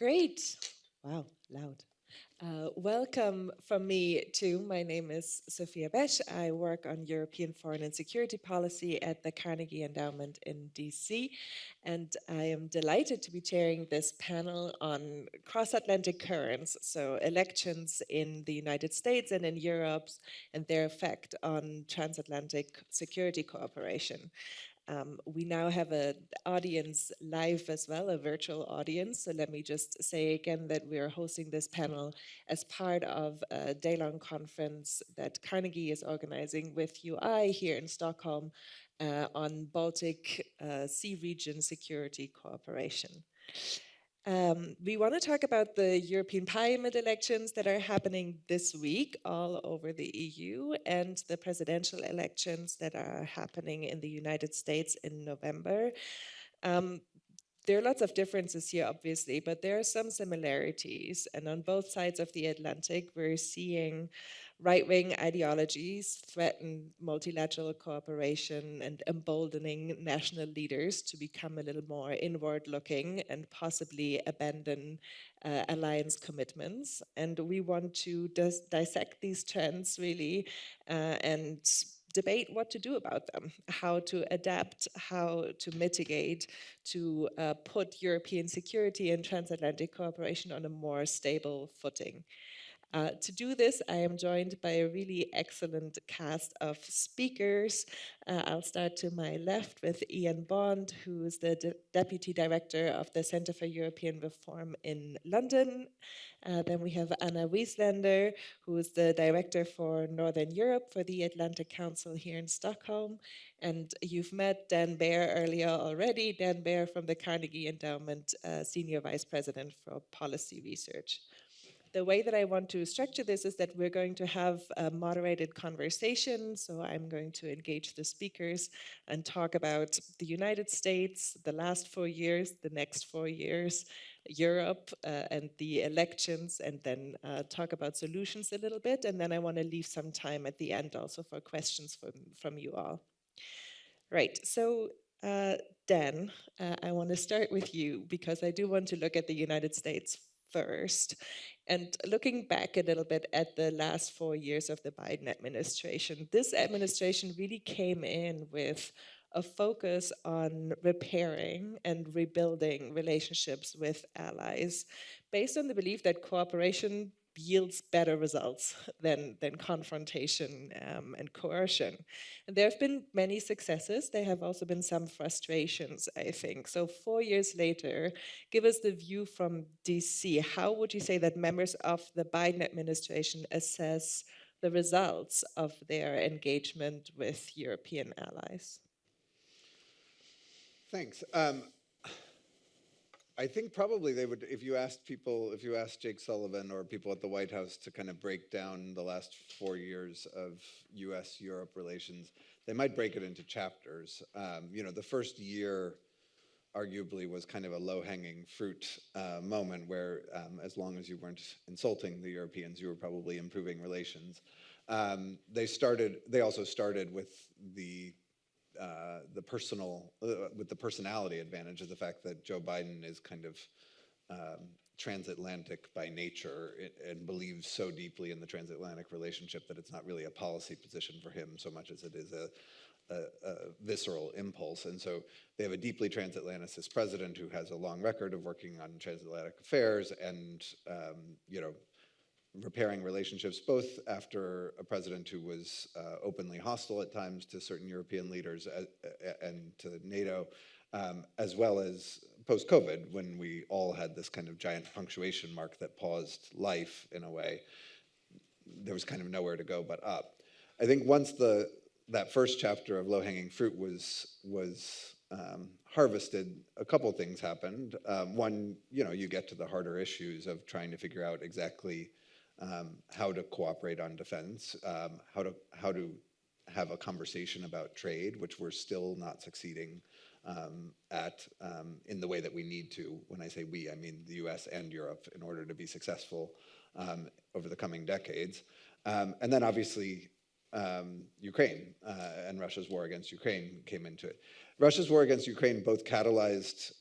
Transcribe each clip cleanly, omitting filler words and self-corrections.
Great. Wow, loud. Welcome from me too. My name is Sophia Besch. I work on European foreign and security policy at the Carnegie Endowment in DC. And I am delighted to be chairing this panel on cross-Atlantic currents, so elections in the United States and in Europe and their effect on transatlantic security cooperation. We now have an audience live as well, a virtual audience. So let me just say again that we are hosting this panel as part of a day-long conference that Carnegie is organizing with UI here in Stockholm on Baltic Sea region security cooperation. We want to talk about the European Parliament elections that are happening this week all over the EU and the presidential elections that are happening in the United States in November. There are lots of differences here, obviously, but there are some similarities. And on both sides of the Atlantic, we're seeing right-wing ideologies threaten multilateral cooperation and emboldening national leaders to become a little more inward-looking and possibly abandon alliance commitments. And we want to dissect these trends, really, and debate what to do about them, how to adapt, how to mitigate, to put European security and transatlantic cooperation on a more stable footing. To do this, I am joined by a really excellent cast of speakers. I'll start to my left with Ian Bond, who is the Deputy Director of the Centre for European Reform in London. Then we have Anna Wieslander, who is the Director for Northern Europe for the Atlantic Council here in Stockholm. And you've met Dan Baer earlier already. Dan Baer from the Carnegie Endowment, Senior Vice President for Policy Research. The way that I want to structure this is that we're going to have a moderated conversation. So I'm going to engage the speakers and talk about the United States, the last 4 years, the next 4 years, Europe and the elections, and then talk about solutions a little bit. And then I want to leave some time at the end also for questions from you all. Right, so Dan, I want to start with you because I do want to look at the United States first. And looking back a little bit at the last 4 years of the Biden administration, this administration really came in with a focus on repairing and rebuilding relationships with allies based on the belief that cooperation yields better results than confrontation and coercion. And there have been many successes. There have also been some frustrations, I think. So 4 years later, give us the view from DC. How would you say that members of the Biden administration assess the results of their engagement with European allies? Thanks. I think probably they would, if you asked Jake Sullivan or people at the White House to kind of break down the last 4 years of US-Europe relations, they might break it into chapters. The first year arguably was kind of a low-hanging fruit moment where as long as you weren't insulting the Europeans, you were probably improving relations. They also started with the personality advantage of the fact that Joe Biden is kind of transatlantic by nature and believes so deeply in the transatlantic relationship that it's not really a policy position for him so much as it is a visceral impulse. And so they have a deeply transatlanticist president who has a long record of working on transatlantic affairs and repairing relationships, both after a president who was openly hostile at times to certain European leaders and to NATO, as well as post-COVID, when we all had this kind of giant punctuation mark that paused life in a way. There was kind of nowhere to go but up. I think once that first chapter of low-hanging fruit was harvested, a couple things happened. One, you get to the harder issues of trying to figure out exactly how to cooperate on defense, how to have a conversation about trade, which we're still not succeeding at in the way that we need to. When I say we, I mean the US and Europe, in order to be successful over the coming decades. And then obviously Ukraine and Russia's war against Ukraine came into it. Russia's war against Ukraine both catalyzed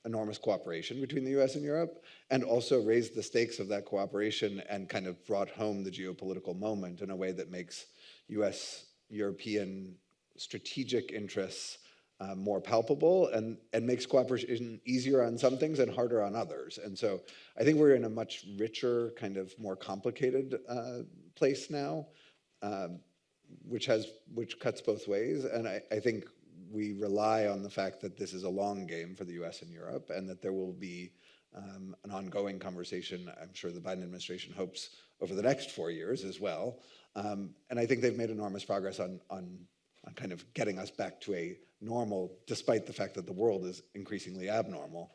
enormous cooperation between the US and Europe, and also raised the stakes of that cooperation and kind of brought home the geopolitical moment in a way that makes US-European strategic interests more palpable and makes cooperation easier on some things and harder on others. And so I think we're in a much richer, kind of more complicated place now, which cuts both ways. And I think we rely on the fact that this is a long game for the US and Europe, and that there will be an ongoing conversation, I'm sure the Biden administration hopes, over the next 4 years as well. And I think they've made enormous progress on kind of getting us back to a normal, despite the fact that the world is increasingly abnormal,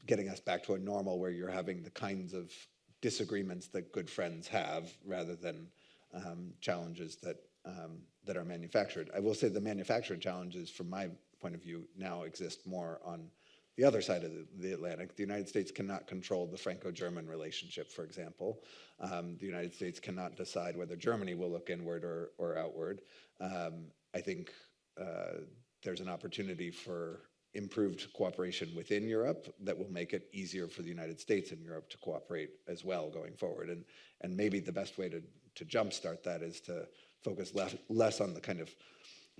getting us back to a normal where you're having the kinds of disagreements that good friends have rather than challenges that are manufactured. I will say the manufactured challenges, from my point of view, now exist more on the other side of the Atlantic. The United States cannot control the Franco-German relationship, for example. The United States cannot decide whether Germany will look inward or outward. I think there's an opportunity for improved cooperation within Europe that will make it easier for the United States and Europe to cooperate as well going forward. And maybe the best way to jumpstart that is to focus less on the kind of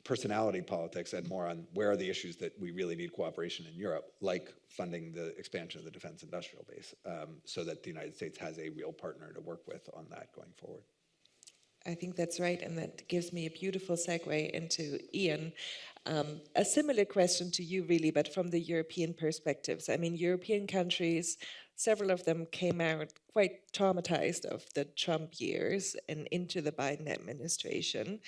personality politics and more on where are the issues that we really need cooperation in Europe, like funding the expansion of the defense industrial base, so that the United States has a real partner to work with on that going forward. I think that's right, and that gives me a beautiful segue into Ian. A similar question to you, really, but from the European perspectives. I mean, European countries, several of them came out quite traumatized of the Trump years and into the Biden administration.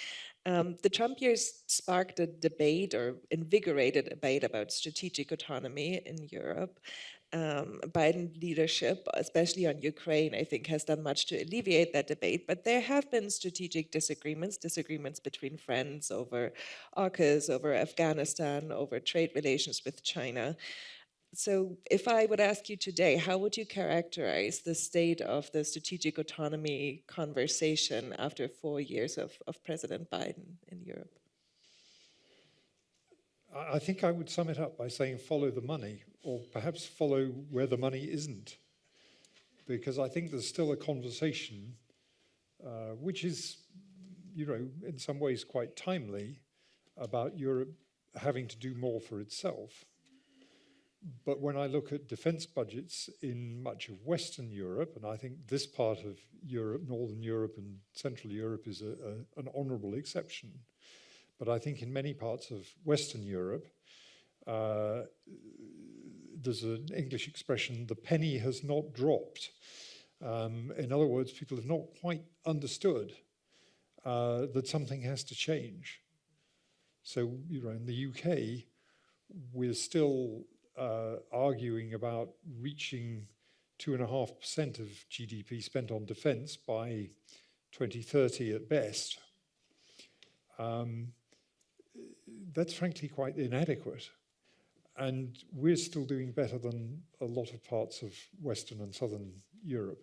The Trump years sparked a debate or invigorated a debate about strategic autonomy in Europe. Biden leadership, especially on Ukraine, I think has done much to alleviate that debate, but there have been strategic disagreements between friends over AUKUS, over Afghanistan, over trade relations with China. So if I would ask you today, how would you characterize the state of the strategic autonomy conversation after 4 years of President Biden in Europe? I think I would sum it up by saying follow the money, or perhaps follow where the money isn't. Because I think there's still a conversation, which is, in some ways quite timely, about Europe having to do more for itself. But when I look at defense budgets in much of Western Europe, and I think this part of Europe, Northern Europe and Central Europe is an honorable exception, but I think in many parts of Western Europe, there's an English expression, the penny has not dropped. In other words, people have not quite understood that something has to change. So, in the UK, we're still arguing about reaching 2.5% of GDP spent on defense by 2030 at best. That's frankly quite inadequate. And we're still doing better than a lot of parts of Western and Southern Europe.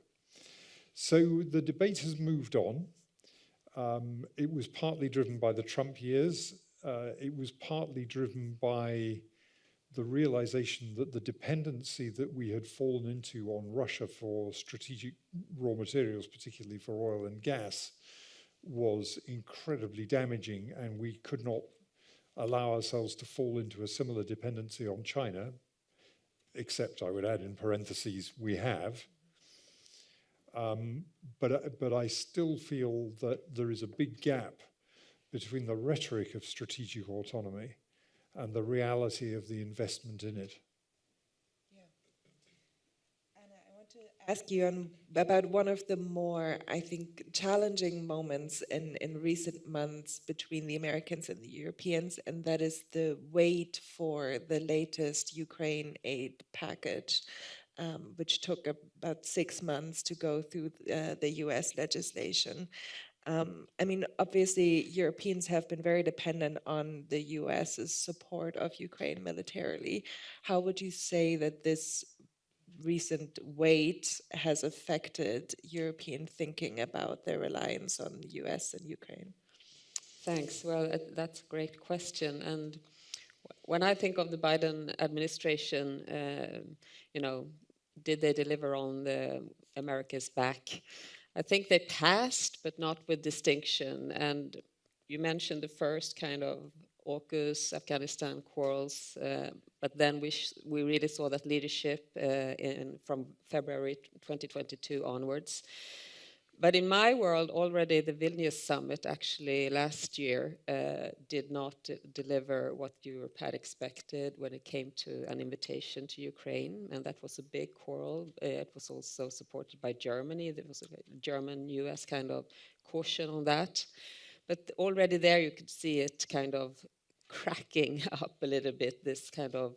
So the debate has moved on. It was partly driven by the Trump years. It was partly driven by the realization that the dependency that we had fallen into on Russia for strategic raw materials, particularly for oil and gas, was incredibly damaging, and we could not allow ourselves to fall into a similar dependency on China, except, I would add in parentheses, we have. But I still feel that there is a big gap between the rhetoric of strategic autonomy and the reality of the investment in it. Ask you about one of the more, I think, challenging moments in recent months between the Americans and the Europeans, and that is the wait for the latest Ukraine aid package, which took about 6 months to go through the US legislation. I mean, obviously, Europeans have been very dependent on the US's support of Ukraine militarily. How would you say that this recent wait has affected European thinking about their reliance on the US and Ukraine? Thanks. Well, that's a great question. And when I think of the Biden administration, did they deliver on the America's back? I think they passed, but not with distinction. And you mentioned the first kind of AUKUS, Afghanistan quarrels, but then we really saw that leadership from February 2022 onwards. But in my world, already the Vilnius summit actually last year did not deliver what Europe had expected when it came to an invitation to Ukraine, and that was a big quarrel. It was also supported by Germany. There was a German-US kind of caution on that. But already there you could see it kind of cracking up a little bit, this kind of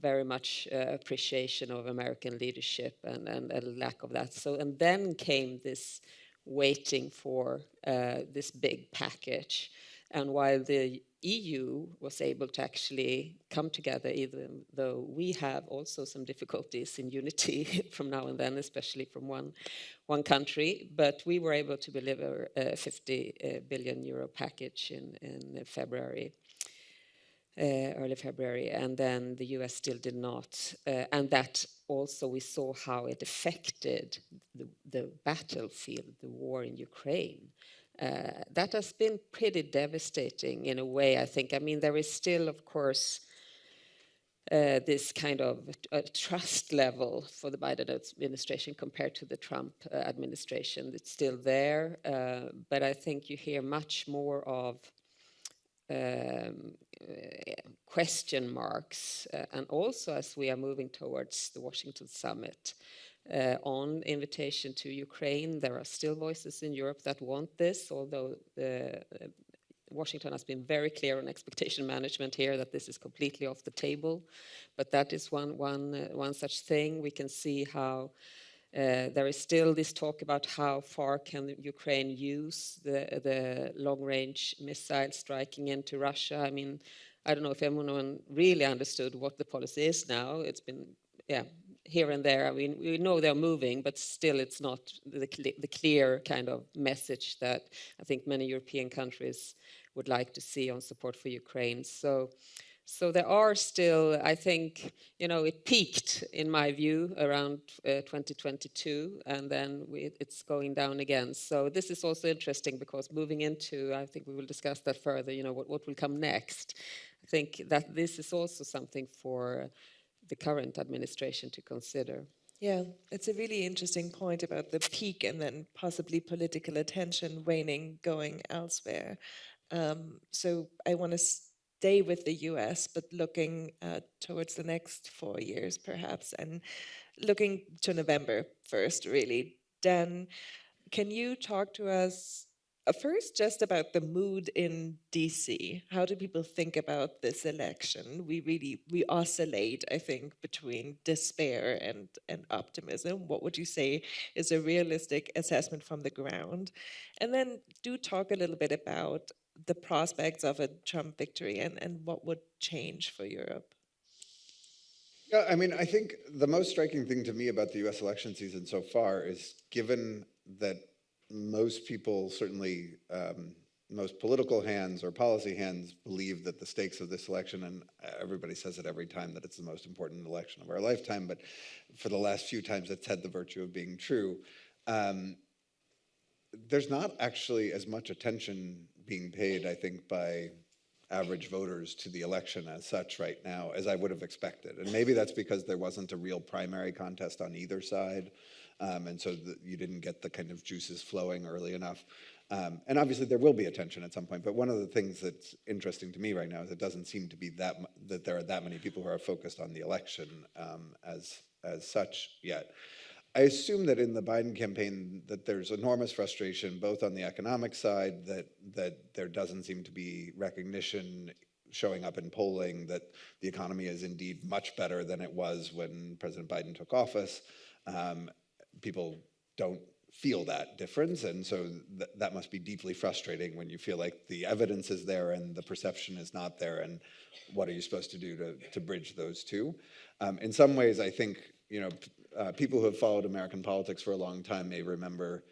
very much appreciation of American leadership and a lack of that. So, and then came this waiting for this big package. And while the EU was able to actually come together, even though we have also some difficulties in unity from now and then, especially from one country, but we were able to deliver a 50 billion euro package in February. Early February, and then the US still did not. And that also we saw how it affected the battlefield, the war in Ukraine. That has been pretty devastating in a way, I think. I mean, there is still, of course, this kind of trust level for the Biden administration compared to the Trump administration. It's still there, but I think you hear much more of question marks, and also as we are moving towards the Washington summit on invitation to Ukraine, there are still voices in Europe that want this, although Washington has been very clear on expectation management here that this is completely off the table, but that is one such thing. We can see how there is still this talk about how far can Ukraine use the long-range missile striking into Russia. I mean, I don't know if anyone really understood what the policy is now. It's been, here and there. I mean, we know they're moving, but still it's not the clear kind of message that I think many European countries would like to see on support for Ukraine. So there are still, I think, it peaked, in my view, around 2022, and then it's going down again. So this is also interesting because moving into, I think we will discuss that further, what will come next. I think that this is also something for the current administration to consider. Yeah, it's a really interesting point about the peak and then possibly political attention waning, going elsewhere. So I want to stay with the US, but looking towards the next 4 years, perhaps, and looking to November first, really. Dan, can you talk to us first just about the mood in DC? How do people think about this election? We oscillate, I think, between despair and optimism. What would you say is a realistic assessment from the ground? And then do talk a little bit about the prospects of a Trump victory and what would change for Europe. Yeah, I mean, I think the most striking thing to me about the US election season so far is given that most people, certainly most political hands or policy hands, believe that the stakes of this election, and everybody says it every time that it's the most important election of our lifetime, but for the last few times it's had the virtue of being true. There's not actually as much attention being paid, I think, by average voters to the election as such right now as I would have expected. And maybe that's because there wasn't a real primary contest on either side. And so you didn't get the kind of juices flowing early enough. And obviously there will be attention at some point. But one of the things that's interesting to me right now is it doesn't seem to be that there are that many people who are focused on the election as such yet. I assume that in the Biden campaign that there's enormous frustration, both on the economic side, that there doesn't seem to be recognition showing up in polling that the economy is indeed much better than it was when President Biden took office. People don't feel that difference, and so that must be deeply frustrating when you feel like the evidence is there and the perception is not there, and what are you supposed to do to bridge those two? In some ways, I think, people who have followed American politics for a long time may remember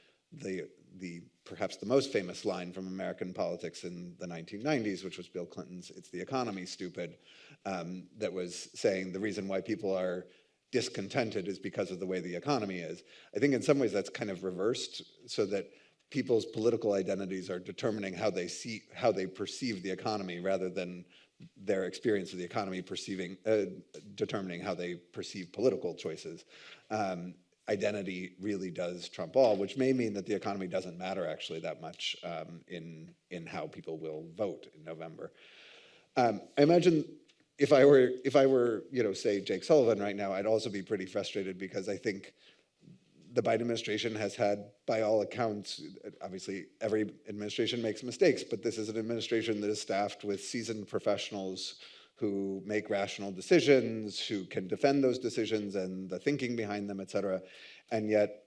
perhaps the most famous line from American politics in the 1990s, which was Bill Clinton's "It's the economy, stupid," that was saying the reason why people are discontented is because of the way the economy is. I think in some ways that's kind of reversed, so that people's political identities are determining how they perceive the economy, rather than their experience of the economy determining how they perceive political choices. Identity really does trump all, which may mean that the economy doesn't matter actually that much in how people will vote in November. I imagine if I were, say Jake Sullivan right now, I'd also be pretty frustrated, because I think the Biden administration has had, by all accounts, obviously every administration makes mistakes, but this is an administration that is staffed with seasoned professionals who make rational decisions, who can defend those decisions and the thinking behind them, et cetera. And yet,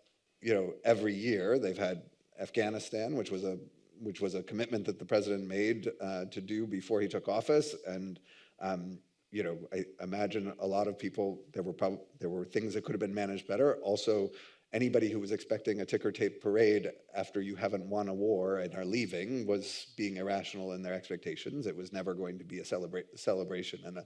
every year they've had Afghanistan, which was a commitment that the president made to do before he took office. And I imagine a lot of people, there were things that could have been managed better. Also, anybody who was expecting a ticker tape parade after you haven't won a war and are leaving was being irrational in their expectations. It was never going to be a celebration and a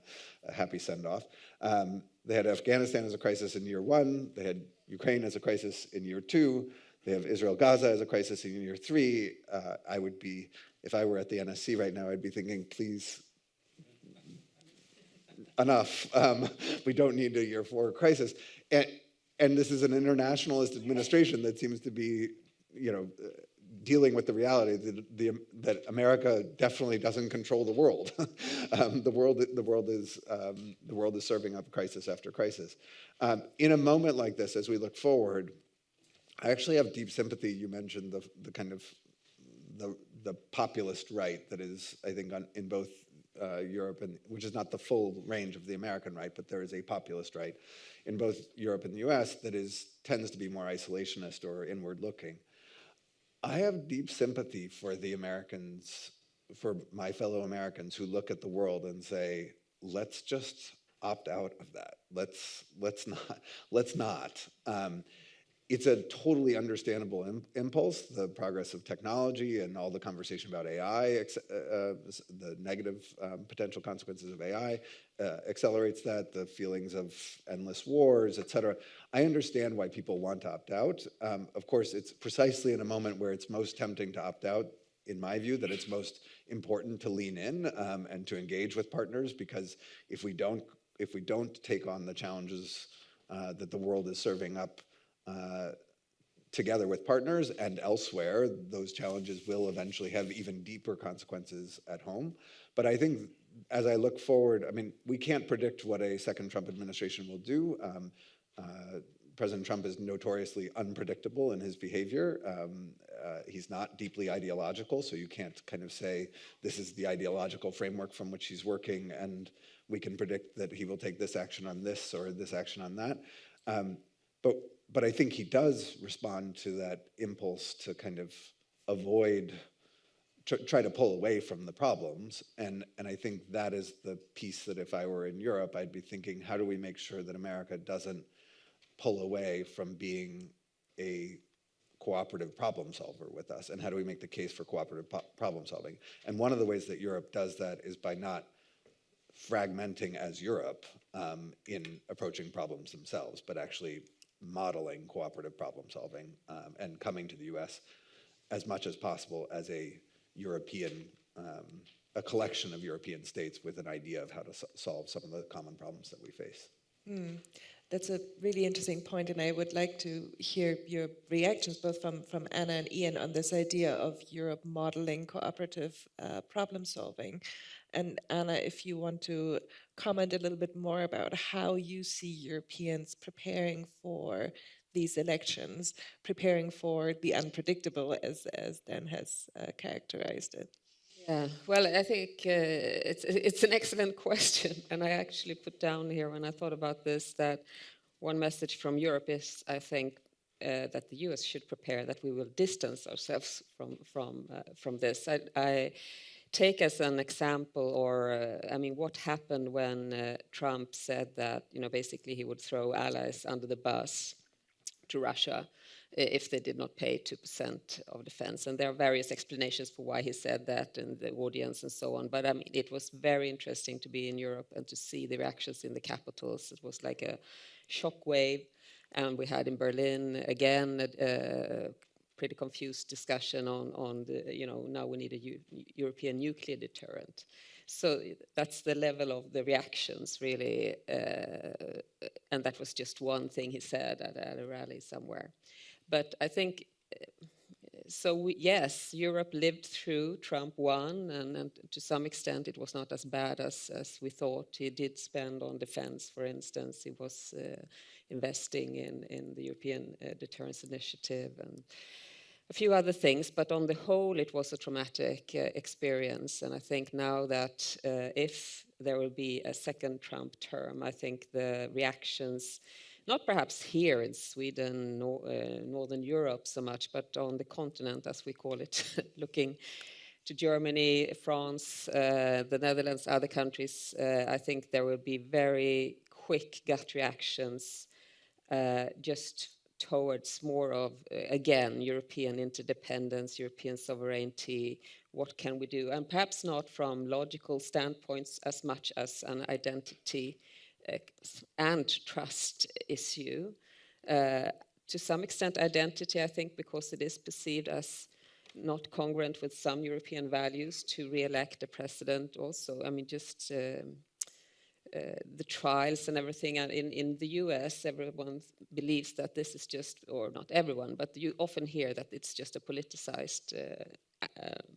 happy send-off. They had Afghanistan as a crisis in year one. They had Ukraine as a crisis in year two. They have Israel-Gaza as a crisis in year three. If I were at the NSC right now, I'd be thinking, please, enough. We don't need a year four crisis. And this is an internationalist administration that seems to be, dealing with the reality that America definitely doesn't control the world. The world is serving up crisis after crisis. In a moment like this, as we look forward, I actually have deep sympathy. You mentioned the kind of the populist right that is, I think, in both Europe, and which is not the full range of the American right, but there is a populist right in both Europe and the US that tends to be more isolationist or inward-looking. I have deep sympathy for for my fellow Americans who look at the world and say, let's just opt out of that. Let's not. It's a totally understandable impulse. The progress of technology and all the conversation about AI, the negative potential consequences of AI accelerates that, the feelings of endless wars, et cetera. I understand why people want to opt out. Of course, it's precisely in a moment where it's most tempting to opt out, in my view, that it's most important to lean in and to engage with partners, because if we don't take on the challenges that the world is serving up together with partners and elsewhere, those challenges will eventually have even deeper consequences at home. But I think as I look forward, we can't predict what a second Trump administration will do. President Trump is notoriously unpredictable in his behavior. He's not deeply ideological, so you can't kind of say this is the ideological framework from which he's working, and we can predict that he will take this action on this or this action on that. But I think he does respond to that impulse to kind of try to pull away from the problems. And I think that is the piece that if I were in Europe, I'd be thinking, how do we make sure that America doesn't pull away from being a cooperative problem solver with us? And how do we make the case for cooperative problem solving? And one of the ways that Europe does that is by not fragmenting as Europe in approaching problems themselves, but actually modeling cooperative problem solving and coming to the US as much as possible as a collection of European states with an idea of how to solve some of the common problems that we face. That's a really interesting point, and I would like to hear your reactions, both from Anna and Ian, on this idea of Europe modeling cooperative problem solving. And Anna, if you want to comment a little bit more about how you see Europeans preparing for these elections, preparing for the unpredictable, as Dan has characterized it. Yeah, well, I think it's an excellent question, and I actually put down here when I thought about this that one message from Europe is, I think, that the US should prepare that we will distance ourselves from this. I take as an example, what happened when Trump said that basically he would throw allies under the bus to Russia. if they did not pay 2% of defense. And there are various explanations for why he said that and the audience and so on. But I mean, it was very interesting to be in Europe and to see the reactions in the capitals. It was like a shockwave. And we had in Berlin, again, a pretty confused discussion on the, now we need a European nuclear deterrent. So that's the level of the reactions, really. And that was just one thing he said at a rally somewhere. But I think, yes, Europe lived through Trump won, and to some extent it was not as bad as we thought. He did spend on defense, for instance. He was investing in the European Deterrence Initiative and a few other things, but on the whole it was a traumatic experience. And I think now that if there will be a second Trump term, I think the reactions, not perhaps here in Sweden, Northern Europe so much, but on the continent, as we call it, looking to Germany, France, the Netherlands, other countries, I think there will be very quick gut reactions just towards more of, again, European interdependence, European sovereignty. What can we do? And perhaps not from logical standpoints as much as an identity and trust issue. To some extent, identity, I think, because it is perceived as not congruent with some European values to re-elect a president also. I mean, just the trials and everything. And in the US, everyone believes that this is just, or not everyone, but you often hear that it's just a politicized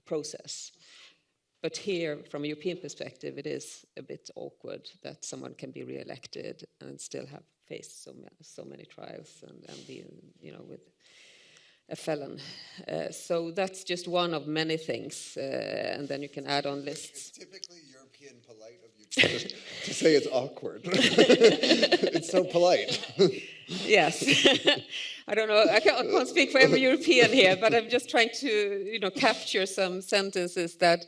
process. But here, from a European perspective, it is a bit awkward that someone can be re-elected and still have faced so many trials and be, with a felon. So that's just one of many things, and then you can add on lists. It's typically European polite of you to say it's awkward. It's so polite. Yes. I don't know, I can't speak for every European here, but I'm just trying to, capture some sentences that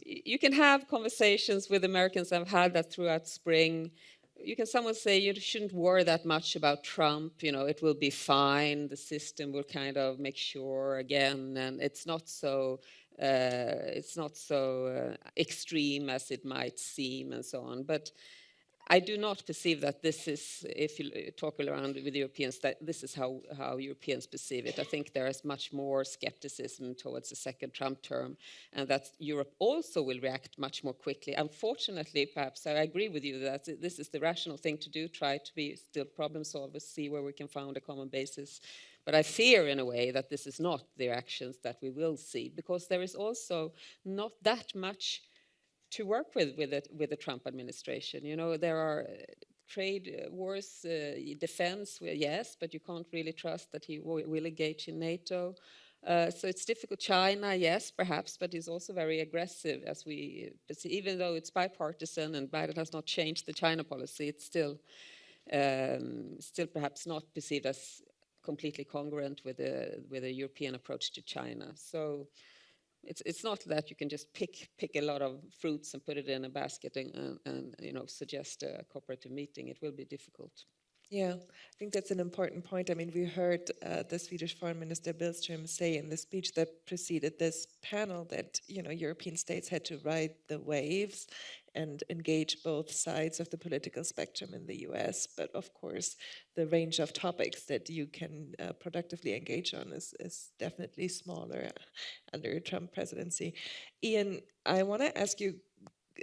you can have conversations with Americans. I've had that throughout spring. You can somewhat say you shouldn't worry that much about Trump. It will be fine. The system will kind of make sure again, and it's not so extreme as it might seem, and so on. But I do not perceive that this is, if you talk around with Europeans, that this is how Europeans perceive it. I think there is much more skepticism towards the second Trump term, and that Europe also will react much more quickly. Unfortunately, perhaps, I agree with you that this is the rational thing to do, try to be still problem solvers, see where we can find a common basis. But I fear, in a way, that this is not the reactions that we will see, because there is also not that much to work with the Trump administration. There are trade wars, defense, yes, but you can't really trust that he will engage in NATO. So it's difficult. China, yes, perhaps, but he's also very aggressive, as we see. Even though it's bipartisan and Biden has not changed the China policy, it's still perhaps not perceived as completely congruent with a European approach to China. So it's not that you can just pick a lot of fruits and put it in a basket and suggest a cooperative meeting. It will be difficult. Yeah, I think that's an important point. I mean, we heard the Swedish Foreign Minister Billström say in the speech that preceded this panel that, European states had to ride the waves and engage both sides of the political spectrum in the US. But of course, the range of topics that you can productively engage on is definitely smaller under a Trump presidency. Ian, I want to ask you,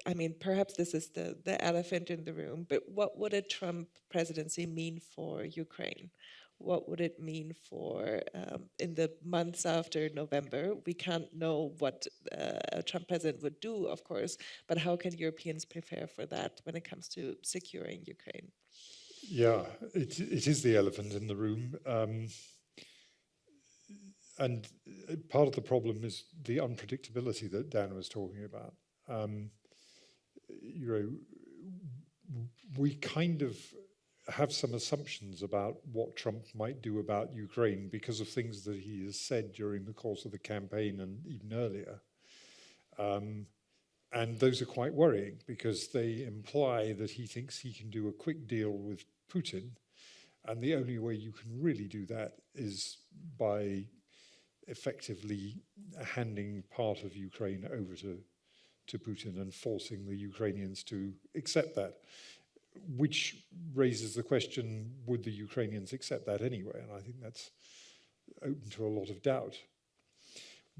I mean, perhaps this is the elephant in the room, but what would a Trump presidency mean for Ukraine? What would it mean for, in the months after November? We can't know what a Trump president would do, of course, but how can Europeans prepare for that when it comes to securing Ukraine? Yeah, it is the elephant in the room. And part of the problem is the unpredictability that Dan was talking about. We kind of have some assumptions about what Trump might do about Ukraine because of things that he has said during the course of the campaign and even earlier. And those are quite worrying because they imply that he thinks he can do a quick deal with Putin And the only way you can really do that is by effectively handing part of Ukraine over to Putin and forcing the Ukrainians to accept that, which raises the question, would the Ukrainians accept that anyway? And I think that's open to a lot of doubt.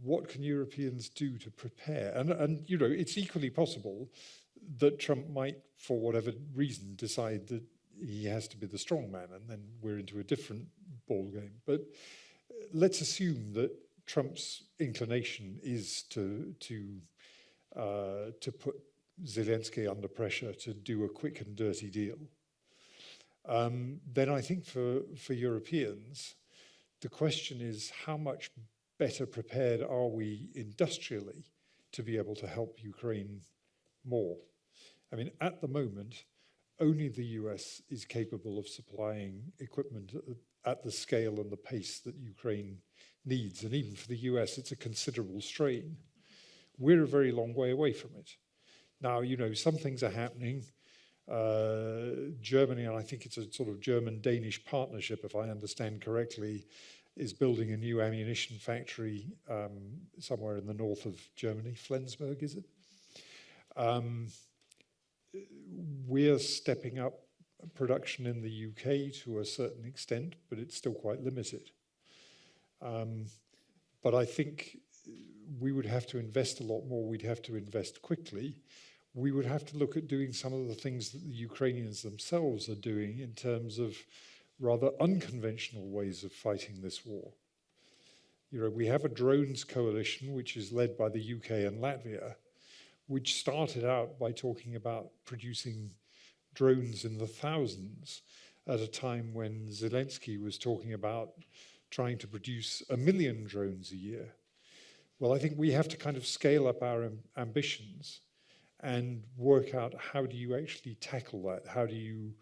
What can Europeans do to prepare? And you know, it's equally possible that Trump might, for whatever reason, decide that he has to be the strong man, and then we're into a different ball game. But let's assume that Trump's inclination is to put Zelensky under pressure to do a quick and dirty deal. Then I think for Europeans, the question is how much better prepared are we industrially to be able to help Ukraine more? I mean, at the moment, only the US is capable of supplying equipment at the scale and the pace that Ukraine needs. And even for the US, it's a considerable strain. We're a very long way away from it. Now, you know, some things are happening. Germany, and I think it's a sort of German-Danish partnership, if I understand correctly, is building a new ammunition factory somewhere in the north of Germany. Flensburg, is it? We're stepping up production in the UK to a certain extent, but it's still quite limited. But I think we would have to invest a lot more. We'd have to invest quickly. We would have to look at doing some of the things that the Ukrainians themselves are doing in terms of rather unconventional ways of fighting this war. You know, we have a drones coalition, which is led by the UK and Latvia, which started out by talking about producing drones in the thousands at a time when Zelensky was talking about trying to produce 1 million drones a year. Well, I think we have to kind of scale up our ambitions and work out how do you actually tackle that? How do you,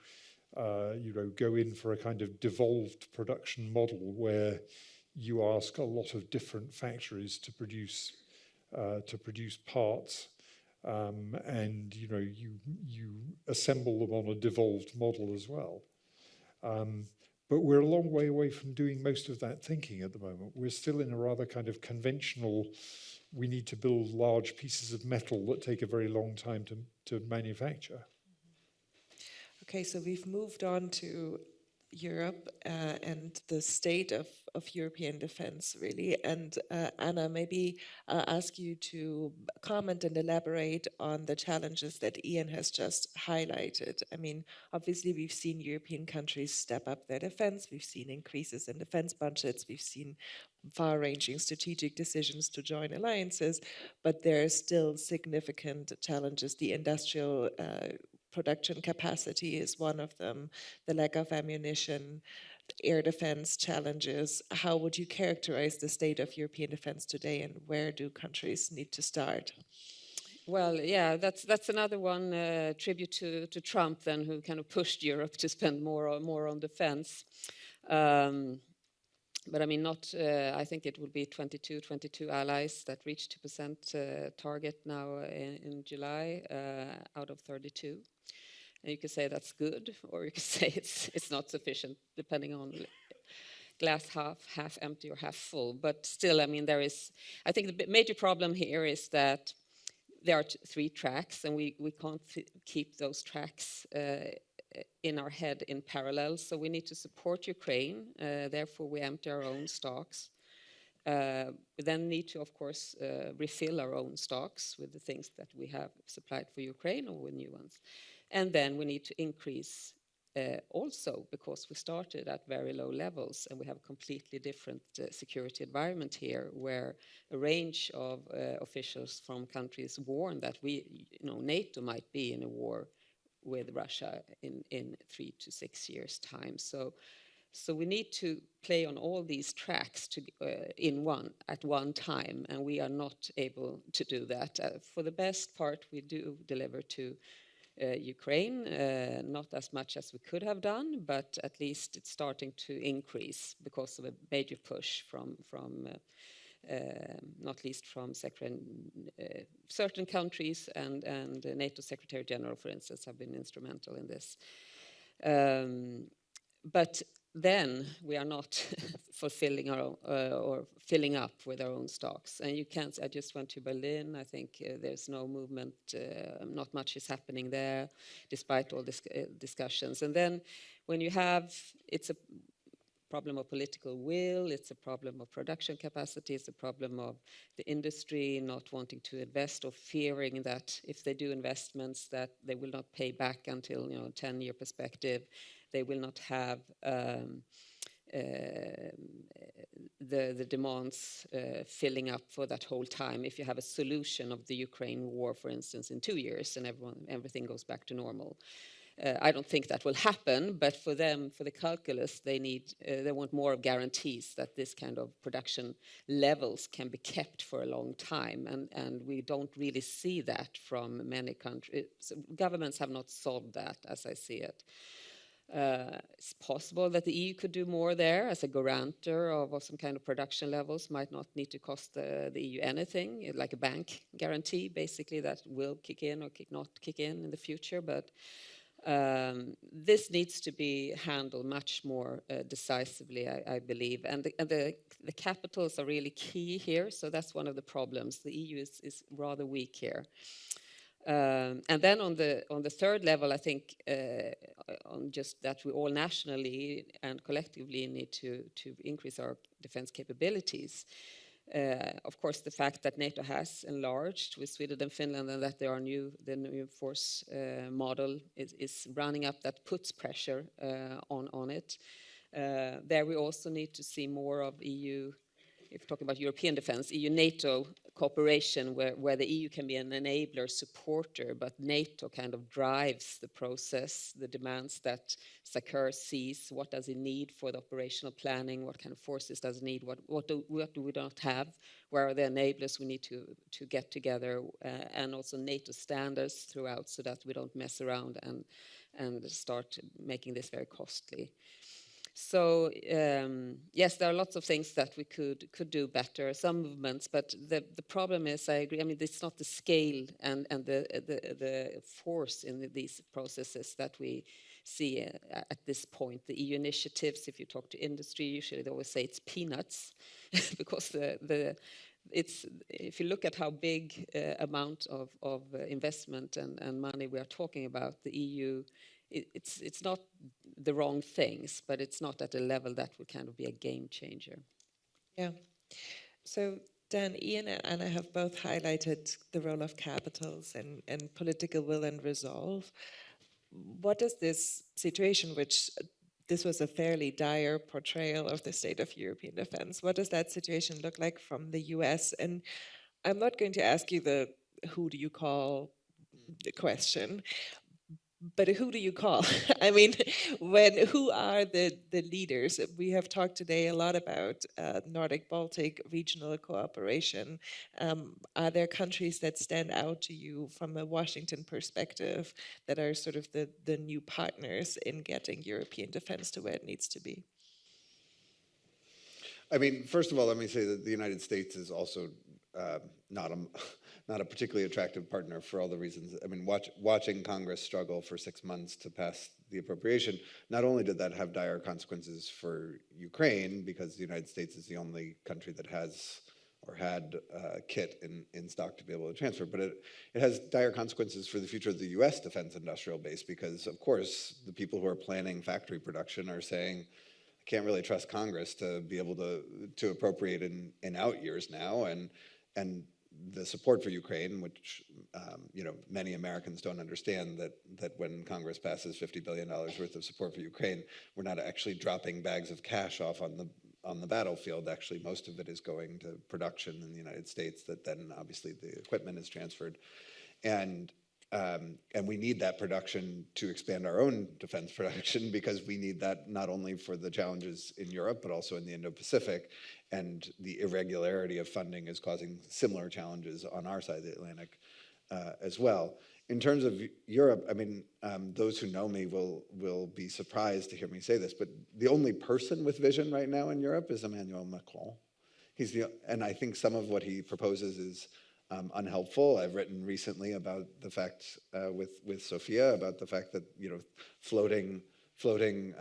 go in for a kind of devolved production model where you ask a lot of different factories to produce parts, and you assemble them on a devolved model as well. But we're a long way away from doing most of that thinking at the moment. We're still in a rather kind of conventional, we need to build large pieces of metal that take a very long time to manufacture. Okay, so we've moved on to Europe and the state of European defense, really. And Anna, maybe ask you to comment and elaborate on the challenges that Ian has just highlighted. I mean, obviously, we've seen European countries step up their defense. We've seen increases in defense budgets. We've seen far-ranging strategic decisions to join alliances, but there are still significant challenges. The industrial production capacity is one of them, the lack of ammunition, air defense challenges. How would you characterize the state of European defense today, and where do countries need to start? Well, yeah, that's another one tribute to Trump then, who kind of pushed Europe to spend more on defense. But I mean, I think it would be 22 allies that reached 2% target now in July out of 32. And you could say that's good, or you could say it's not sufficient, depending on glass half empty or half full. But still, I mean, I think the major problem here is that there are 3 tracks, and we can't keep those tracks in our head in parallel. So we need to support Ukraine, therefore we empty our own stocks. We then need to, of course, refill our own stocks with the things that we have supplied for Ukraine or with new ones. And then we need to increase also, because we started at very low levels and we have a completely different security environment here, where a range of officials from countries warn that NATO might be in a war with Russia in 3 to 6 years' time. So we need to play on all these tracks at one time, and we are not able to do that. For the best part, we do deliver to Ukraine, not as much as we could have done, but at least it's starting to increase because of a major push from not least from certain countries, and NATO Secretary General, for instance, have been instrumental in this. But then we are not fulfilling our own, or filling up with our own stocks. And you can't, I just went to Berlin. I think there's no movement, not much is happening there, despite all this discussions. And then when you have, it's a problem of political will, it's a problem of production capacity, it's a problem of the industry not wanting to invest or fearing that if they do investments that they will not pay back until 10-year perspective. They will not have the demands filling up for that whole time. If you have a solution of the Ukraine war, for instance, in 2 years and everything goes back to normal. I don't think that will happen, but for them, for the calculus, they want more guarantees that this kind of production levels can be kept for a long time, and we don't really see that from many countries. Governments have not solved that, as I see it. It's possible that the EU could do more there as a guarantor of some kind of production levels. Might not need to cost the EU anything, like a bank guarantee, basically, that will kick in or not kick in the future, but this needs to be handled much more decisively, I believe. And the capitals are really key here, so that's one of the problems. The EU is rather weak here. And then on the third level, I think on just that we all nationally and collectively need to increase our defense capabilities. Of course, the fact that NATO has enlarged with Sweden and Finland, and that the new force model is running up, that puts pressure on it. There we also need to see more of EU, if we're talking about European defense, EU-NATO cooperation, where the EU can be an enabler, supporter, but NATO kind of drives the process, the demands that SACEUR sees. What does it need for the operational planning? What kind of forces does it need? What do we not have? Where are the enablers we need to get together? And also NATO standards throughout, so that we don't mess around and start making this very costly. So yes, there are lots of things that we could do better, some movements, but the problem is, I agree, I mean, it's not the scale and the force in these processes that we see at this point. The EU initiatives, if you talk to industry, usually they always say it's peanuts, because if you look at how big amount of investment and money we are talking about, the EU, it's not the wrong things, but it's not at a level that would kind of be a game changer. Yeah. So Dan, Ian and Anna have both highlighted the role of capitals and political will and resolve. What does this situation, which this was a fairly dire portrayal of the state of European defense, what does that situation look like from the US? And I'm not going to ask you the who do you call the question, but who do you call? I mean, who are the leaders? We have talked today a lot about Nordic-Baltic regional cooperation. Are there countries that stand out to you from a Washington perspective that are sort of the new partners in getting European defense to where it needs to be? I mean, first of all, let me say that the United States is also not a particularly attractive partner for all the reasons. I mean, watching Congress struggle for 6 months to pass the appropriation, not only did that have dire consequences for Ukraine, because the United States is the only country that has or had kit in stock to be able to transfer, but it has dire consequences for the future of the US defense industrial base, because of course the people who are planning factory production are saying, I can't really trust Congress to be able to appropriate in out years now, and the support for Ukraine, which many Americans don't understand, that when Congress passes $50 billion worth of support for Ukraine, we're not actually dropping bags of cash off on the battlefield. Actually, most of it is going to production in the United States, that then obviously the equipment is transferred, and we need that production to expand our own defense production, because we need that not only for the challenges in Europe, but also in the Indo-Pacific. And the irregularity of funding is causing similar challenges on our side of the Atlantic as well. In terms of Europe, I mean, those who know me will be surprised to hear me say this, but the only person with vision right now in Europe is Emmanuel Macron. And I think some of what he proposes is unhelpful. I've written recently about the fact with Sophia about the fact that floating floating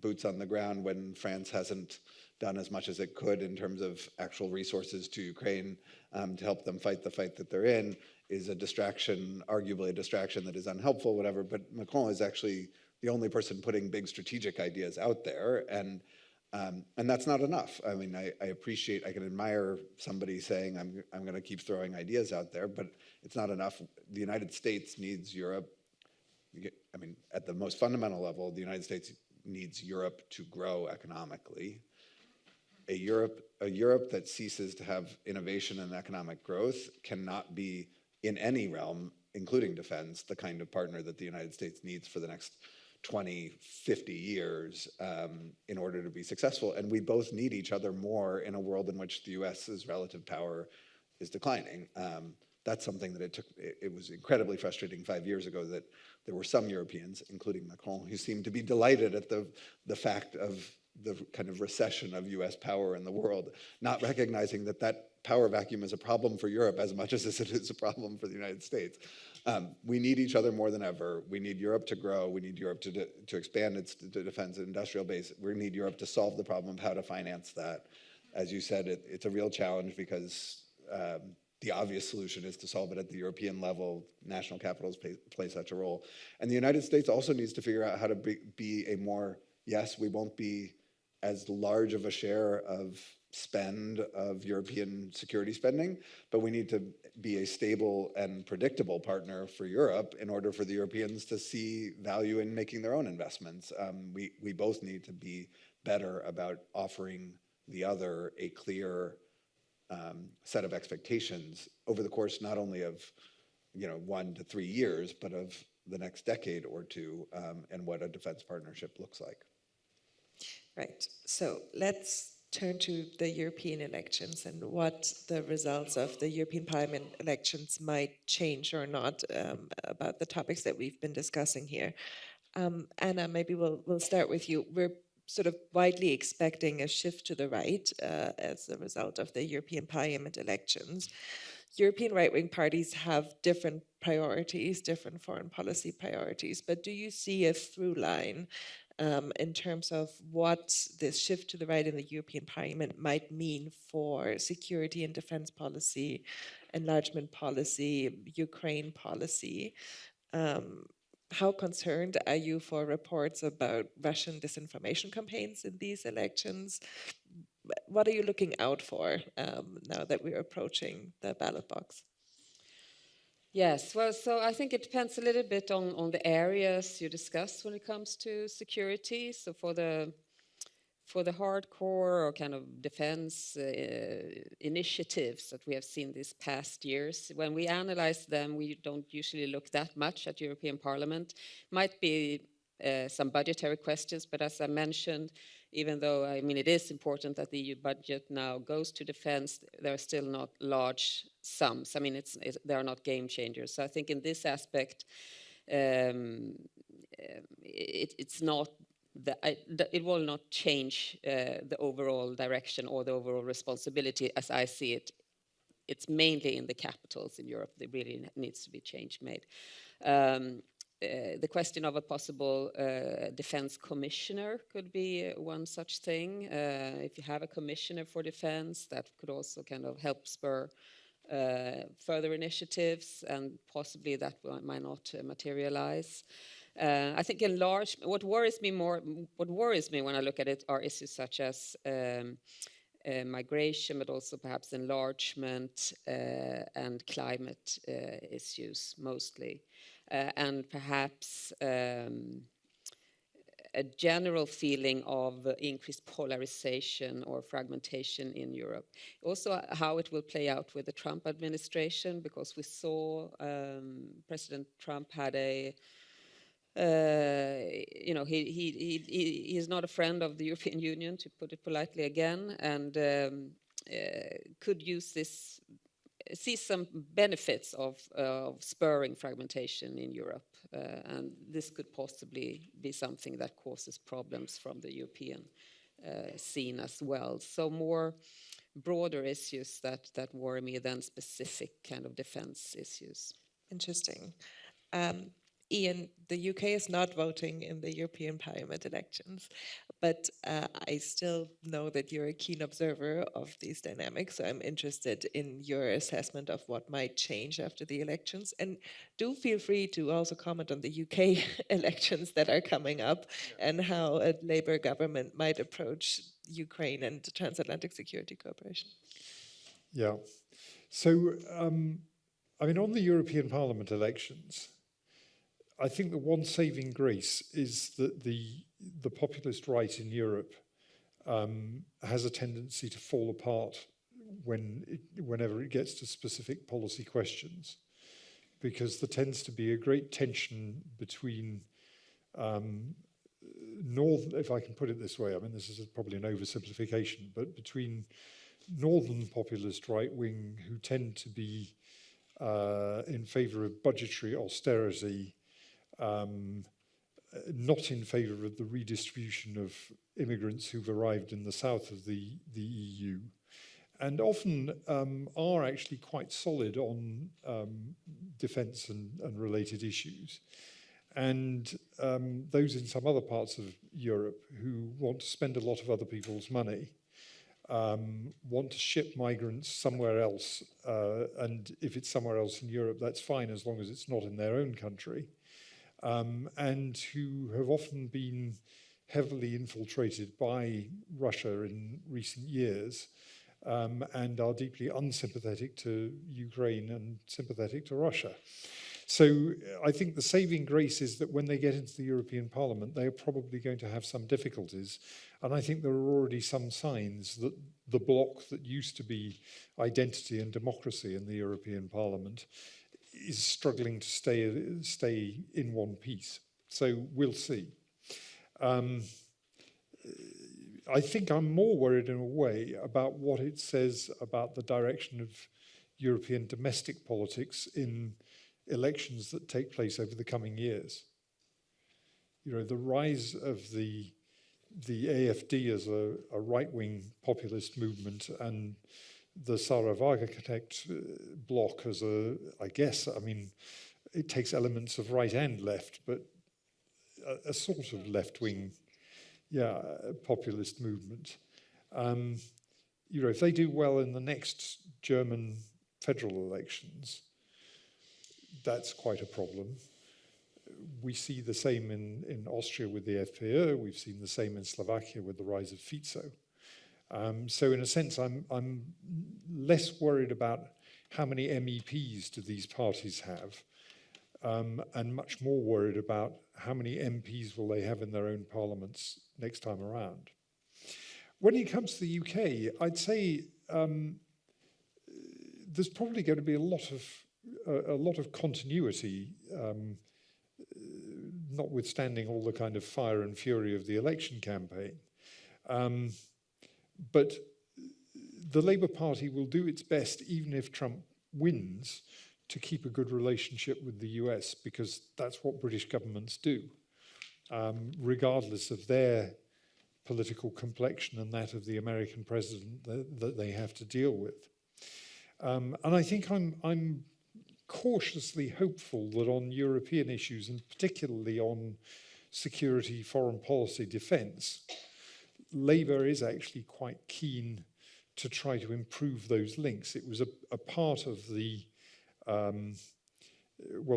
boots on the ground when France hasn't done as much as it could in terms of actual resources to Ukraine to help them fight the fight that they're in is a distraction, arguably a distraction that is unhelpful, whatever. But Macron is actually the only person putting big strategic ideas out there, and that's not enough. I mean, I appreciate, I can admire somebody saying, I'm going to keep throwing ideas out there, but it's not enough. The United States needs Europe. I mean, at the most fundamental level, the United States needs Europe to grow economically. A Europe that ceases to have innovation and economic growth cannot be, in any realm, including defense, the kind of partner that the United States needs for the next 20, 50 years in order to be successful. And we both need each other more in a world in which the US's relative power is declining. That's something that it was incredibly frustrating 5 years ago that there were some Europeans, including Macron, who seemed to be delighted at the fact of the kind of recession of US power in the world, not recognizing that that power vacuum is a problem for Europe as much as it is a problem for the United States. We need each other more than ever. We need Europe to grow. We need Europe to expand its defense and industrial base. We need Europe to solve the problem of how to finance that. As you said, it's a real challenge because the obvious solution is to solve it at the European level. National capitals play such a role. And the United States also needs to figure out how to be a more, yes, we won't be as large of a share of spend of European security spending, but we need to be a stable and predictable partner for Europe in order for the Europeans to see value in making their own investments. We both need to be better about offering the other a clear set of expectations over the course not only of 1 to 3 years, but of the next decade or two, and what a defense partnership looks like. Right. So let's turn to the European elections and what the results of the European Parliament elections might change or not about the topics that we've been discussing here. Anna, maybe we'll start with you. We're sort of widely expecting a shift to the right as a result of the European Parliament elections. European right-wing parties have different priorities, different foreign policy priorities, but do you see a through line in terms of what this shift to the right in the European Parliament might mean for security and defense policy, enlargement policy, Ukraine policy? How concerned are you for reports about Russian disinformation campaigns in these elections? What are you looking out for now that we're approaching the ballot box? Yes, well, so I think it depends a little bit on the areas you discuss when it comes to security. So for the hardcore or kind of defense initiatives that we have seen these past years, when we analyze them, we don't usually look that much at European Parliament. Might be some budgetary questions, but as I mentioned, even though, I mean, it is important that the EU budget now goes to defense, there are still not large sums. I mean, they are not game changers. So I think in this aspect, it's not, it will not change the overall direction or the overall responsibility as I see it. It's mainly in the capitals in Europe that really needs to be change made. The question of a possible defense commissioner could be one such thing. If you have a commissioner for defense, that could also kind of help spur further initiatives, and possibly that might not materialize. I think what worries me when I look at it are issues such as migration, but also perhaps enlargement and climate issues mostly. And perhaps a general feeling of increased polarization or fragmentation in Europe. Also, how it will play out with the Trump administration, because we saw President Trump had he is not a friend of the European Union, to put it politely again, and could use this. See some benefits of spurring fragmentation in Europe, and this could possibly be something that causes problems from the European scene as well. So more broader issues that worry me than specific kind of defense issues. Interesting. Ian, the UK is not voting in the European Parliament elections, but I still know that you're a keen observer of these dynamics. So I'm interested in your assessment of what might change after the elections. And do feel free to also comment on the UK elections that are coming up and how a Labour government might approach Ukraine and the transatlantic security cooperation. Yeah. So, I mean, on the European Parliament elections, I think the one saving grace is that the populist right in Europe has a tendency to fall apart whenever it gets to specific policy questions, because there tends to be a great tension between if I can put it this way, I mean, this is probably an oversimplification, but between northern populist right wing who tend to be in favour of budgetary austerity, not in favour of the redistribution of immigrants who've arrived in the south of the EU, and often are actually quite solid on defence and related issues. And those in some other parts of Europe who want to spend a lot of other people's money, want to ship migrants somewhere else, and if it's somewhere else in Europe, that's fine as long as it's not in their own country, and who have often been heavily infiltrated by Russia in recent years, and are deeply unsympathetic to Ukraine and sympathetic to Russia. So I think the saving grace is that when they get into the European Parliament, they are probably going to have some difficulties. And I think there are already some signs that the bloc that used to be identity and democracy in the European Parliament is struggling to stay in one piece. So we'll see. I think I'm more worried in a way about what it says about the direction of European domestic politics in elections that take place over the coming years. You know, the rise of the AfD as a right-wing populist movement and the Sara Wagenknecht bloc as I mean, it takes elements of right and left, but a sort of left-wing, populist movement. You know, if they do well in the next German federal elections, that's quite a problem. We see the same in Austria with the FPÖ. We've seen the same in Slovakia with the rise of Fico. So in a sense, I'm less worried about how many MEPs do these parties have, and much more worried about how many MPs will they have in their own parliaments next time around. When it comes to the UK, I'd say there's probably going to be a lot of continuity, notwithstanding all the kind of fire and fury of the election campaign. But the Labour Party will do its best, even if Trump wins, to keep a good relationship with the US, because that's what British governments do, regardless of their political complexion and that of the American president that they have to deal with. And I think I'm cautiously hopeful that on European issues, and particularly on security, foreign policy, defence, Labour is actually quite keen to try to improve those links. It was a part of the,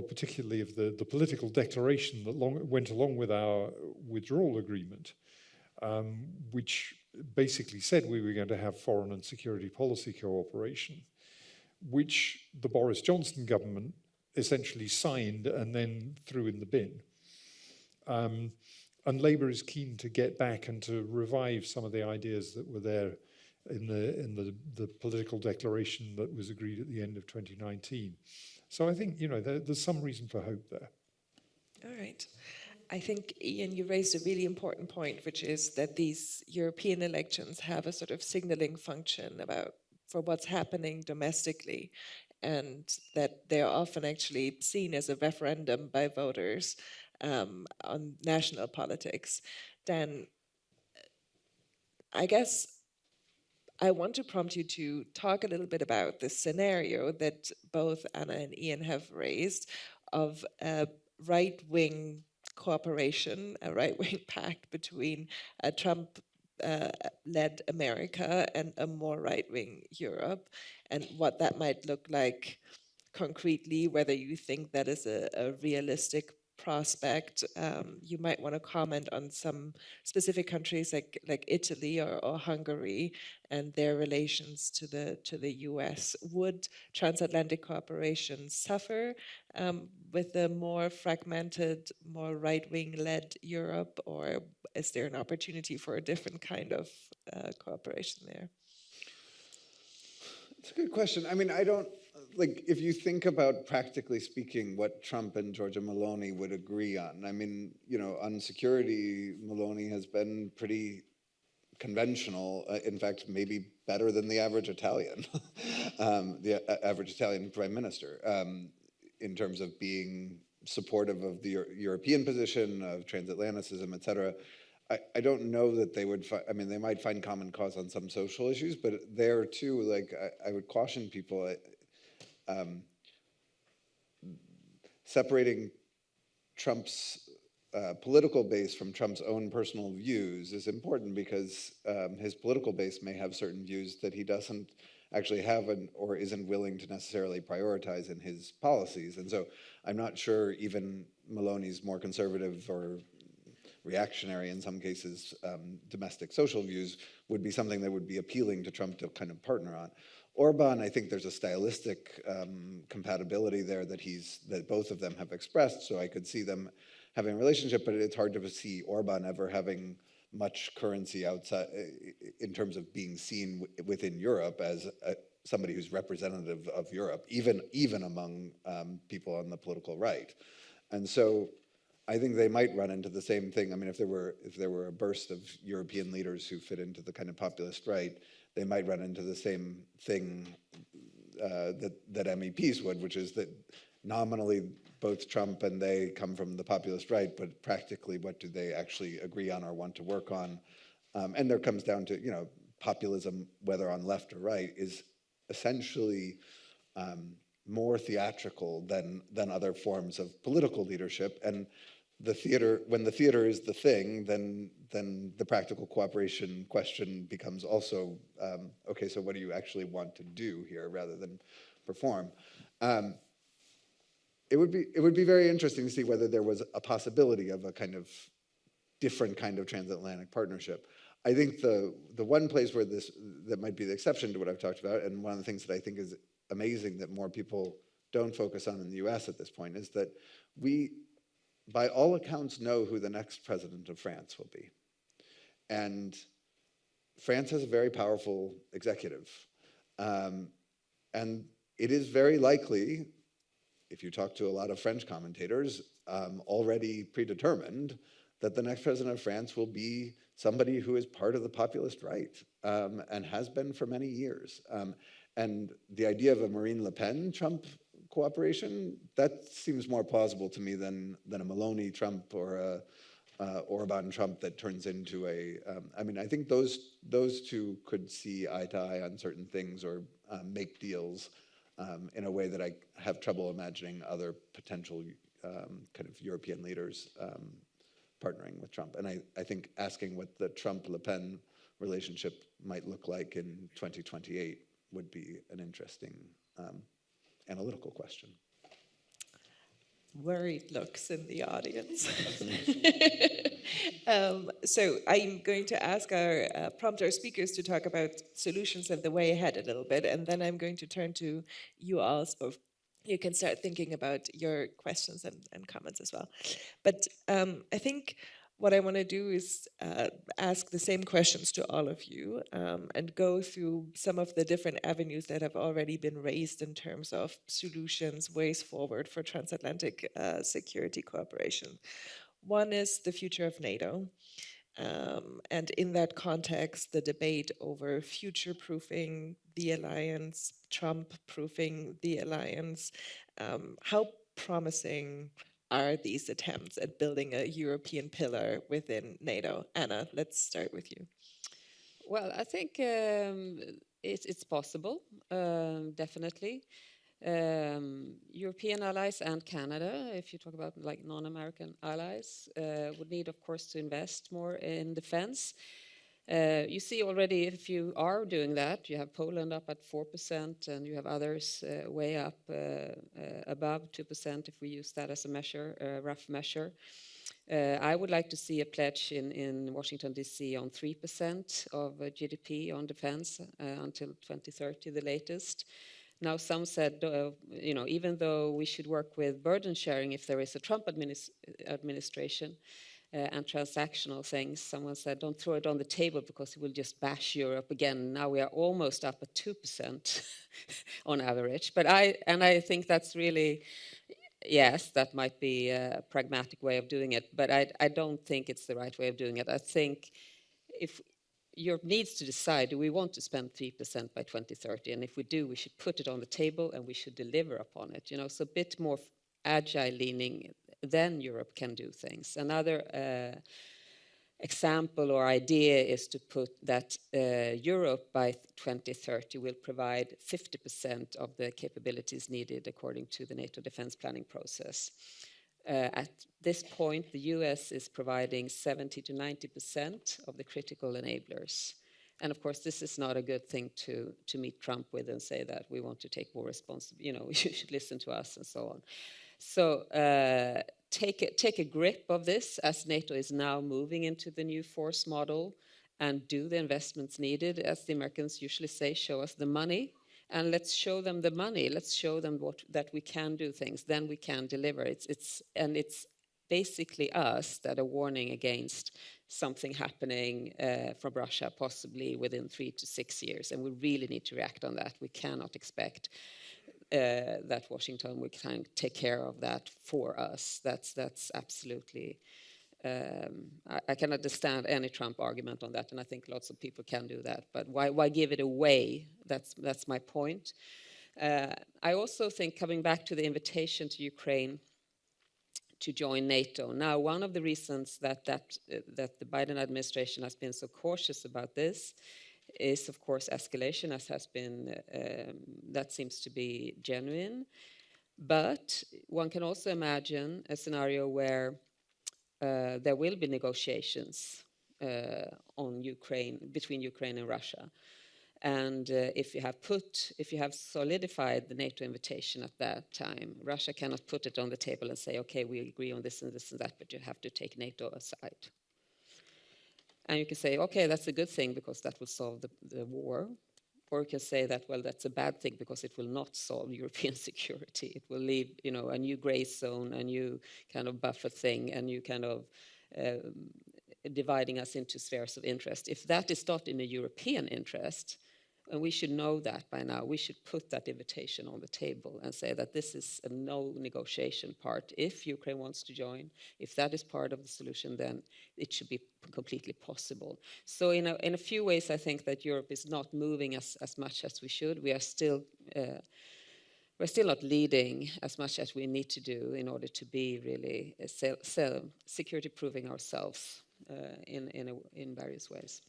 particularly of the political declaration that went along with our withdrawal agreement, which basically said we were going to have foreign and security policy cooperation, which the Boris Johnson government essentially signed and then threw in the bin. And Labour is keen to get back and to revive some of the ideas that were there in the political declaration that was agreed at the end of 2019. So I think, you know, there's some reason for hope there. All right. I think, Ian, you raised a really important point, which is that these European elections have a sort of signaling function for what's happening domestically, and that they're often actually seen as a referendum by voters on national politics. Dan, I guess I want to prompt you to talk a little bit about the scenario that both Anna and Ian have raised of a right-wing cooperation, a right-wing pact between a Trump-led America and a more right-wing Europe, and what that might look like concretely, whether you think that is a realistic prospect. You might want to comment on some specific countries like Italy or Hungary and their relations to the US. Would transatlantic cooperation suffer with a more fragmented, more right-wing led Europe, or is there an opportunity for a different kind of cooperation there? It's a good question. I mean, I don't, like, if you think about, practically speaking, what Trump and Giorgia Meloni would agree on, I mean, you know, on security, Meloni has been pretty conventional, in fact, maybe better than the average Italian, average Italian prime minister, in terms of being supportive of the European position, of transatlanticism, et cetera. I don't know that they would, I mean, they might find common cause on some social issues, but there too, like, I would caution people, separating Trump's political base from Trump's own personal views is important, because his political base may have certain views that he doesn't actually have or isn't willing to necessarily prioritize in his policies. And so I'm not sure even Meloni's more conservative or reactionary, in some cases, domestic social views would be something that would be appealing to Trump to kind of partner on. Orban, I think there's a stylistic compatibility there that both of them have expressed, so I could see them having a relationship, but it's hard to see Orban ever having much currency outside in terms of being seen within Europe as somebody who's representative of Europe, even among people on the political right. And so I think they might run into the same thing. I mean, if there were a burst of European leaders who fit into the kind of populist right, they might run into the same thing that MEPs would, which is that nominally both Trump and they come from the populist right, but practically what do they actually agree on or want to work on? And there comes down to, you know, populism, whether on left or right, is essentially more theatrical than other forms of political leadership. And the theater, when the theater is the thing, then the practical cooperation question becomes also, okay, so what do you actually want to do here rather than perform? It would be very interesting to see whether there was a possibility of a kind of different kind of transatlantic partnership. I think the one place where that might be the exception to what I've talked about, and one of the things that I think is amazing that more people don't focus on in the US at this point, is that we, by all accounts, know who the next president of France will be. And France has a very powerful executive. And it is very likely, if you talk to a lot of French commentators, already predetermined that the next president of France will be somebody who is part of the populist right, and has been for many years. And the idea of a Marine Le Pen Trump cooperation, that seems more plausible to me than a Meloni Trump or a Orban Trump that turns into a, I mean, I think those two could see eye to eye on certain things or make deals in a way that I have trouble imagining other potential kind of European leaders partnering with Trump. And I think asking what the Trump-Le Pen relationship might look like in 2028 would be an interesting analytical question. Worried looks in the audience. So I'm going to ask our prompt our speakers to talk about solutions and the way ahead a little bit, and then I'm going to turn to you all, so you can start thinking about your questions and comments as well. But I think what I want to do is ask the same questions to all of you and go through some of the different avenues that have already been raised in terms of solutions, ways forward for transatlantic security cooperation. One is the future of NATO. And in that context, the debate over future-proofing the alliance, Trump-proofing the alliance, how promising are these attempts at building a European pillar within NATO? Anna, let's start with you. Well, I think it's possible, definitely. European allies and Canada, if you talk about like non-American allies, would need, of course, to invest more in defense. You see already if you are doing that, you have Poland up at 4% and you have others way up above 2% if we use that as a measure, a rough measure. I would like to see a pledge in Washington, D.C. on 3% of GDP on defense until 2030, the latest. Now, some said, even though we should work with burden sharing if there is a Trump administration and transactional things, someone said, don't throw it on the table because it will just bash Europe again. Now we are almost up at 2% on average. But I think that's really, yes, that might be a pragmatic way of doing it, but I don't think it's the right way of doing it. I think if Europe needs to decide, do we want to spend 3% by 2030? And if we do, we should put it on the table and we should deliver upon it. So a bit more agile leaning, then Europe can do things. Another example or idea is to put that Europe by 2030 will provide 50% of the capabilities needed according to the NATO defense planning process. At this point, the US is providing 70 to 90% of the critical enablers. And of course, this is not a good thing to meet Trump with and say that we want to take more responsibility, you should listen to us and so on. So take a grip of this as NATO is now moving into the new force model and do the investments needed. As the Americans usually say, show us the money. And let's show them the money. Let's show them that we can do things. Then we can deliver. It's basically us that are warning against something happening from Russia, possibly within 3 to 6 years. And we really need to react on that. We cannot expect that Washington will kind of take care of that for us. That's absolutely. I can understand any Trump argument on that, and I think lots of people can do that. But why give it away? That's my point. I also think, coming back to the invitation to Ukraine to join NATO. Now, one of the reasons that the Biden administration has been so cautious about this is, of course, escalation, as has been. That seems to be genuine. But one can also imagine a scenario where there will be negotiations on Ukraine, between Ukraine and Russia. And if you have solidified the NATO invitation at that time, Russia cannot put it on the table and say, okay, we agree on this and this and that, but you have to take NATO aside. And you can say, okay, that's a good thing because that will solve the war. Or you can say that, well, that's a bad thing because it will not solve European security. It will leave, a new gray zone, a new kind of buffer thing, a new kind of dividing us into spheres of interest. If that is not in a European interest, and we should know that by now, we should put that invitation on the table and say that this is a no negotiation part. If Ukraine wants to join, if that is part of the solution, then it should be completely possible. So in a few ways, I think that Europe is not moving as much as we should. We're still not leading as much as we need to do in order to be really security-proofing ourselves in various ways.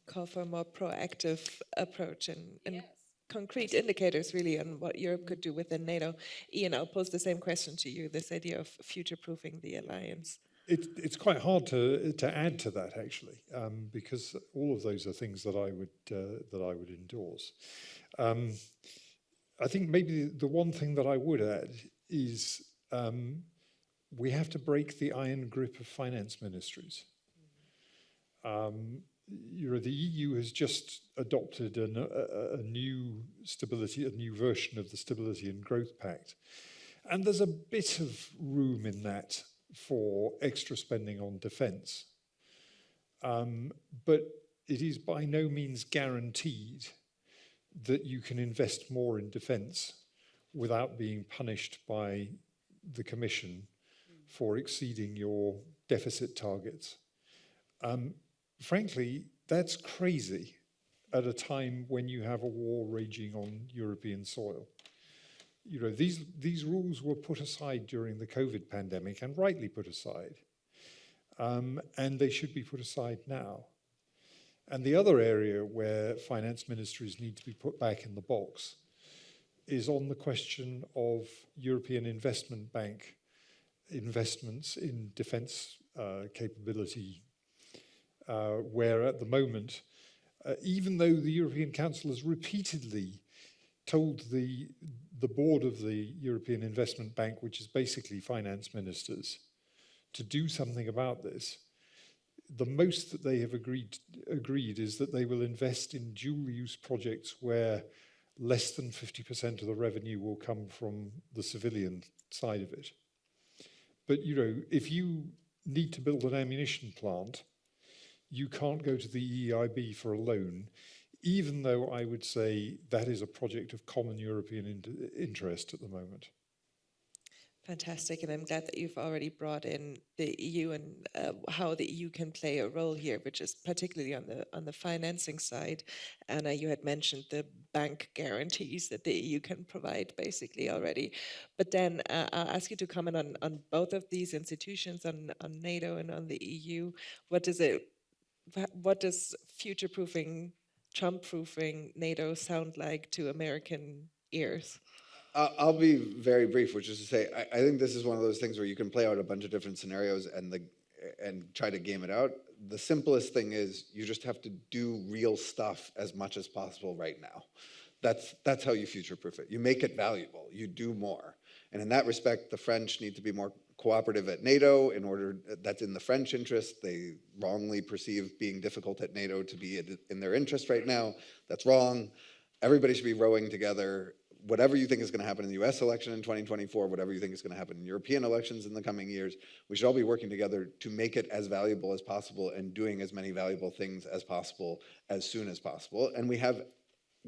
Call for a more proactive approach and concrete indicators really on what Europe could do within NATO. Ian, I'll pose the same question to you, this idea of future-proofing the alliance. It's quite hard to add to that, actually, because all of those are things that I would endorse. I think maybe the one thing that I would add is we have to break the iron grip of finance ministries. The EU has just adopted a new version of the Stability and Growth Pact. And there's a bit of room in that for extra spending on defense. But it is by no means guaranteed that you can invest more in defense without being punished by the Commission for exceeding your deficit targets. Frankly, that's crazy at a time when you have a war raging on European soil. These rules were put aside during the COVID pandemic, and rightly put aside. And they should be put aside now. And the other area where finance ministries need to be put back in the box is on the question of European Investment Bank investments in defence capability, where at the moment, even though the European Council has repeatedly told the board of the European Investment Bank, which is basically finance ministers, to do something about this, the most that they have agreed is that they will invest in dual-use projects where less than 50% of the revenue will come from the civilian side of it. But, you know, if you need to build an ammunition plant, you can't go to the EIB for a loan, even though I would say that is a project of common European interest at the moment. Fantastic, and I'm glad that you've already brought in the EU and how the EU can play a role here, which is particularly on the financing side. Anna, you had mentioned the bank guarantees that the EU can provide basically already. But then I'll ask you to comment on both of these institutions, on NATO and on the EU. What does future-proofing, Trump-proofing NATO sound like to American ears? I'll be very brief, which is to say, I think this is one of those things where you can play out a bunch of different scenarios and try to game it out. The simplest thing is you just have to do real stuff as much as possible right now. That's how you future-proof it. You make it valuable. You do more. And in that respect, the French need to be more cooperative at NATO in order, that's in the French interest. They wrongly perceive being difficult at NATO to be in their interest right now. That's wrong. Everybody should be rowing together. Whatever you think is going to happen in the US election in 2024, whatever you think is going to happen in European elections in the coming years, we should all be working together to make it as valuable as possible and doing as many valuable things as possible as soon as possible. And we have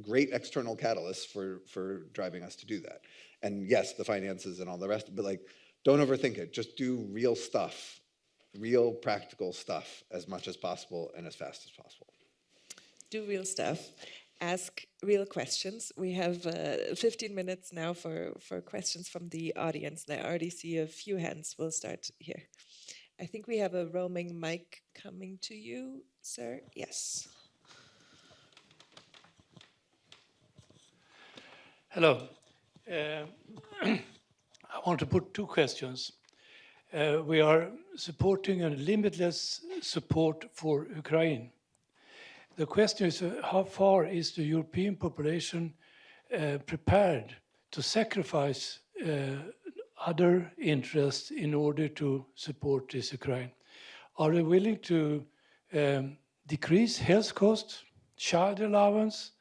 great external catalysts for driving us to do that. And yes, the finances and all the rest, but like, don't overthink it. Just do real stuff, real practical stuff as much as possible and as fast as possible. Do real stuff. Ask real questions. We have 15 minutes now for questions from the audience. And I already see a few hands. We'll start here. I think we have a roaming mic coming to you, sir. Yes. Hello. I want to put two questions. We are supporting a limitless support for Ukraine. The question is, how far is the European population prepared to sacrifice other interests in order to support this Ukraine? Are they willing to decrease health costs, child allowance,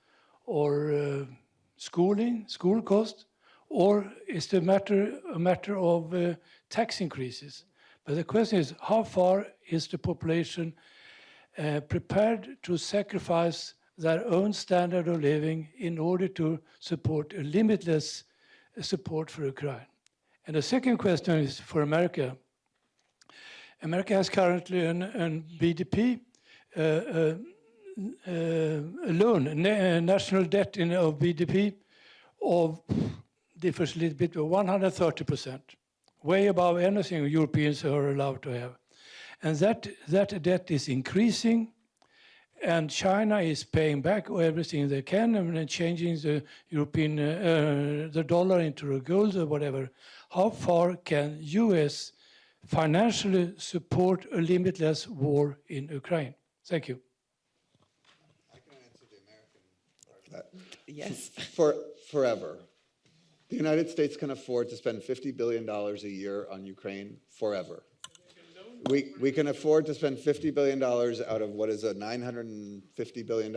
or school costs, or is it a matter of tax increases? But the question is, how far is the population prepared to sacrifice their own standard of living in order to support a limitless support for Ukraine? And the second question is for America. America has currently a BDP, a loan, a national debt of BDP of, differs a little bit, 130%, way above anything Europeans are allowed to have. And that debt is increasing, and China is paying back everything they can and changing the European, the dollar into a gold or whatever. How far can US financially support a limitless war in Ukraine? Thank you. I can answer the American part of that. Yes. Forever. The United States can afford to spend $50 billion a year on Ukraine forever. We can afford to spend $50 billion out of what is a $950 billion,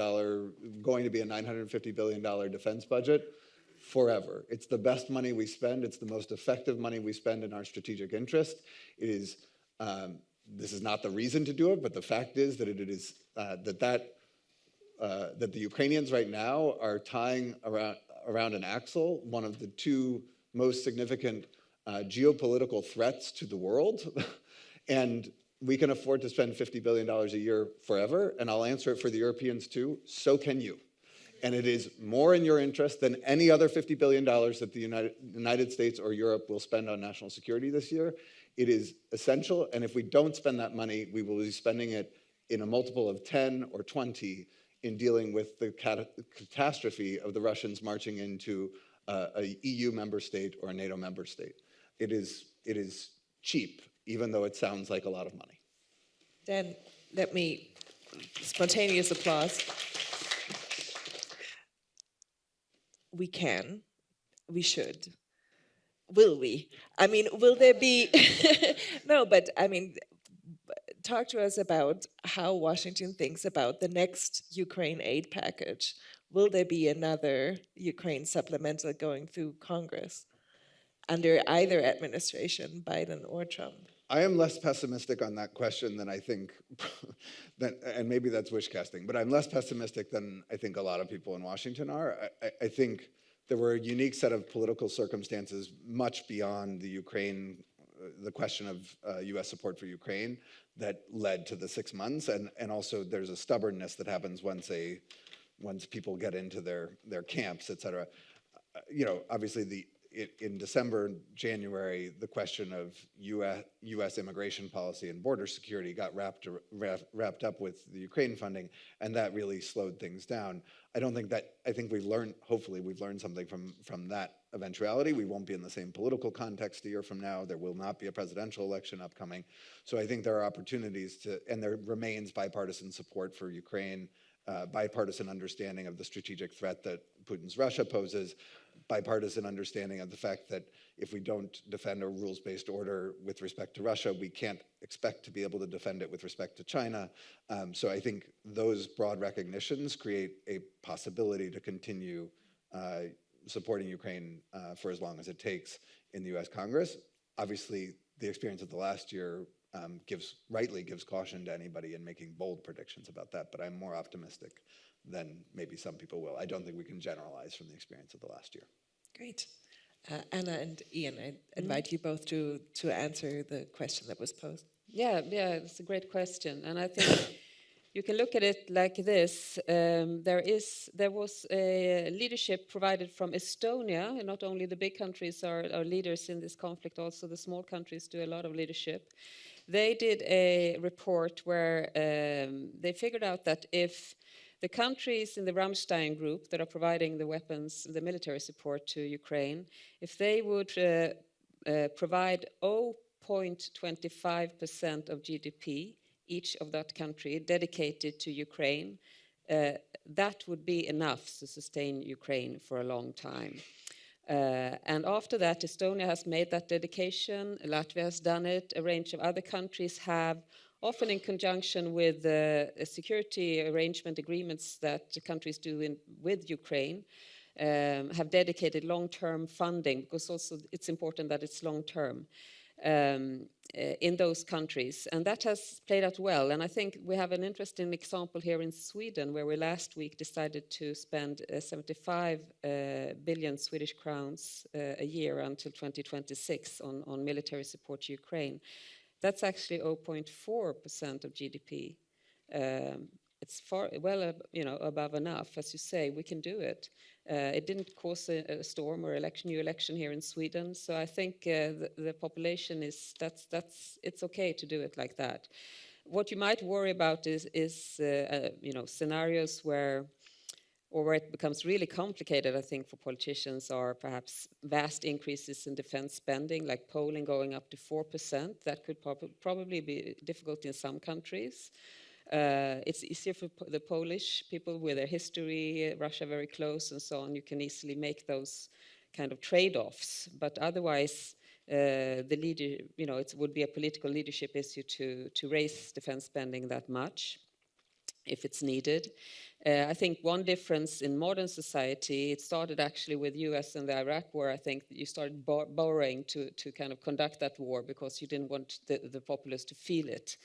going to be a $950 billion defense budget forever. It's the best money we spend. It's the most effective money we spend in our strategic interest. It is, this is not the reason to do it, but the fact is that it is, that the Ukrainians right now are tying around an axle one of the two most significant geopolitical threats to the world. And we can afford to spend $50 billion a year forever, and I'll answer it for the Europeans too, so can you. And it is more in your interest than any other $50 billion that the United States or Europe will spend on national security this year. It is essential, and if we don't spend that money, we will be spending it in a multiple of 10 or 20 in dealing with the catastrophe of the Russians marching into a EU member state or a NATO member state. It is cheap, even though it sounds like a lot of money. Then let me, spontaneous applause. We can, we should. Will we? I mean, will there be, no, but I mean, talk to us about how Washington thinks about the next Ukraine aid package. Will there be another Ukraine supplemental going through Congress under either administration, Biden or Trump? I am less pessimistic on that question than I think, and maybe that's wish casting, but I'm less pessimistic than I think a lot of people in Washington are. I think there were a unique set of political circumstances much beyond the Ukraine, the question of US support for Ukraine that led to the 6 months. And also there's a stubbornness that happens once people get into their camps, et cetera. Obviously in December, January, the question of U.S. immigration policy and border security got wrapped up with the Ukraine funding, and that really slowed things down. I think hopefully we've learned something from that eventuality. We won't be in the same political context a year from now. There will not be a presidential election upcoming. So I think there are opportunities and there remains bipartisan support for Ukraine, bipartisan understanding of the strategic threat that Putin's Russia poses, bipartisan understanding of the fact that if we don't defend a rules-based order with respect to Russia, we can't expect to be able to defend it with respect to China. So I think those broad recognitions create a possibility to continue supporting Ukraine for as long as it takes in the US Congress. Obviously, the experience of the last year rightly gives caution to anybody in making bold predictions about that, but I'm more optimistic than maybe some people will. I don't think we can generalize from the experience of the last year. Great. Anna and Ian, I invite you both to answer the question that was posed. Yeah, it's a great question. And I think you can look at it like this. There was a leadership provided from Estonia, and not only the big countries are leaders in this conflict, also the small countries do a lot of leadership. They did a report where they figured out that if the countries in the Ramstein group that are providing the weapons, the military support to Ukraine, if they would provide 0.25% of GDP, each of that country, dedicated to Ukraine, that would be enough to sustain Ukraine for a long time. And after that, Estonia has made that dedication, Latvia has done it, a range of other countries have, often in conjunction with security arrangement agreements that countries do with Ukraine, have dedicated long-term funding, because also it's important that it's long-term in those countries. And that has played out well. And I think we have an interesting example here in Sweden, where we last week decided to spend 75 billion Swedish crowns a year until 2026 on military support to Ukraine. That's actually 0.4% of GDP. It's above enough. As you say, we can do it. It didn't cause a storm or new election here in Sweden. So I think the population it's okay to do it like that. What you might worry about is scenarios where it becomes really complicated, I think, for politicians, are perhaps vast increases in defense spending, like Poland going up to 4%. That could probably be difficult in some countries. It's easier for the Polish people with their history, Russia very close and so on. You can easily make those kind of trade-offs. But otherwise, it would be a political leadership issue to raise defense spending that much if it's needed. I think one difference in modern society, it started actually with US and the Iraq war. I think that you started borrowing to kind of conduct that war because you didn't want the populace to feel it.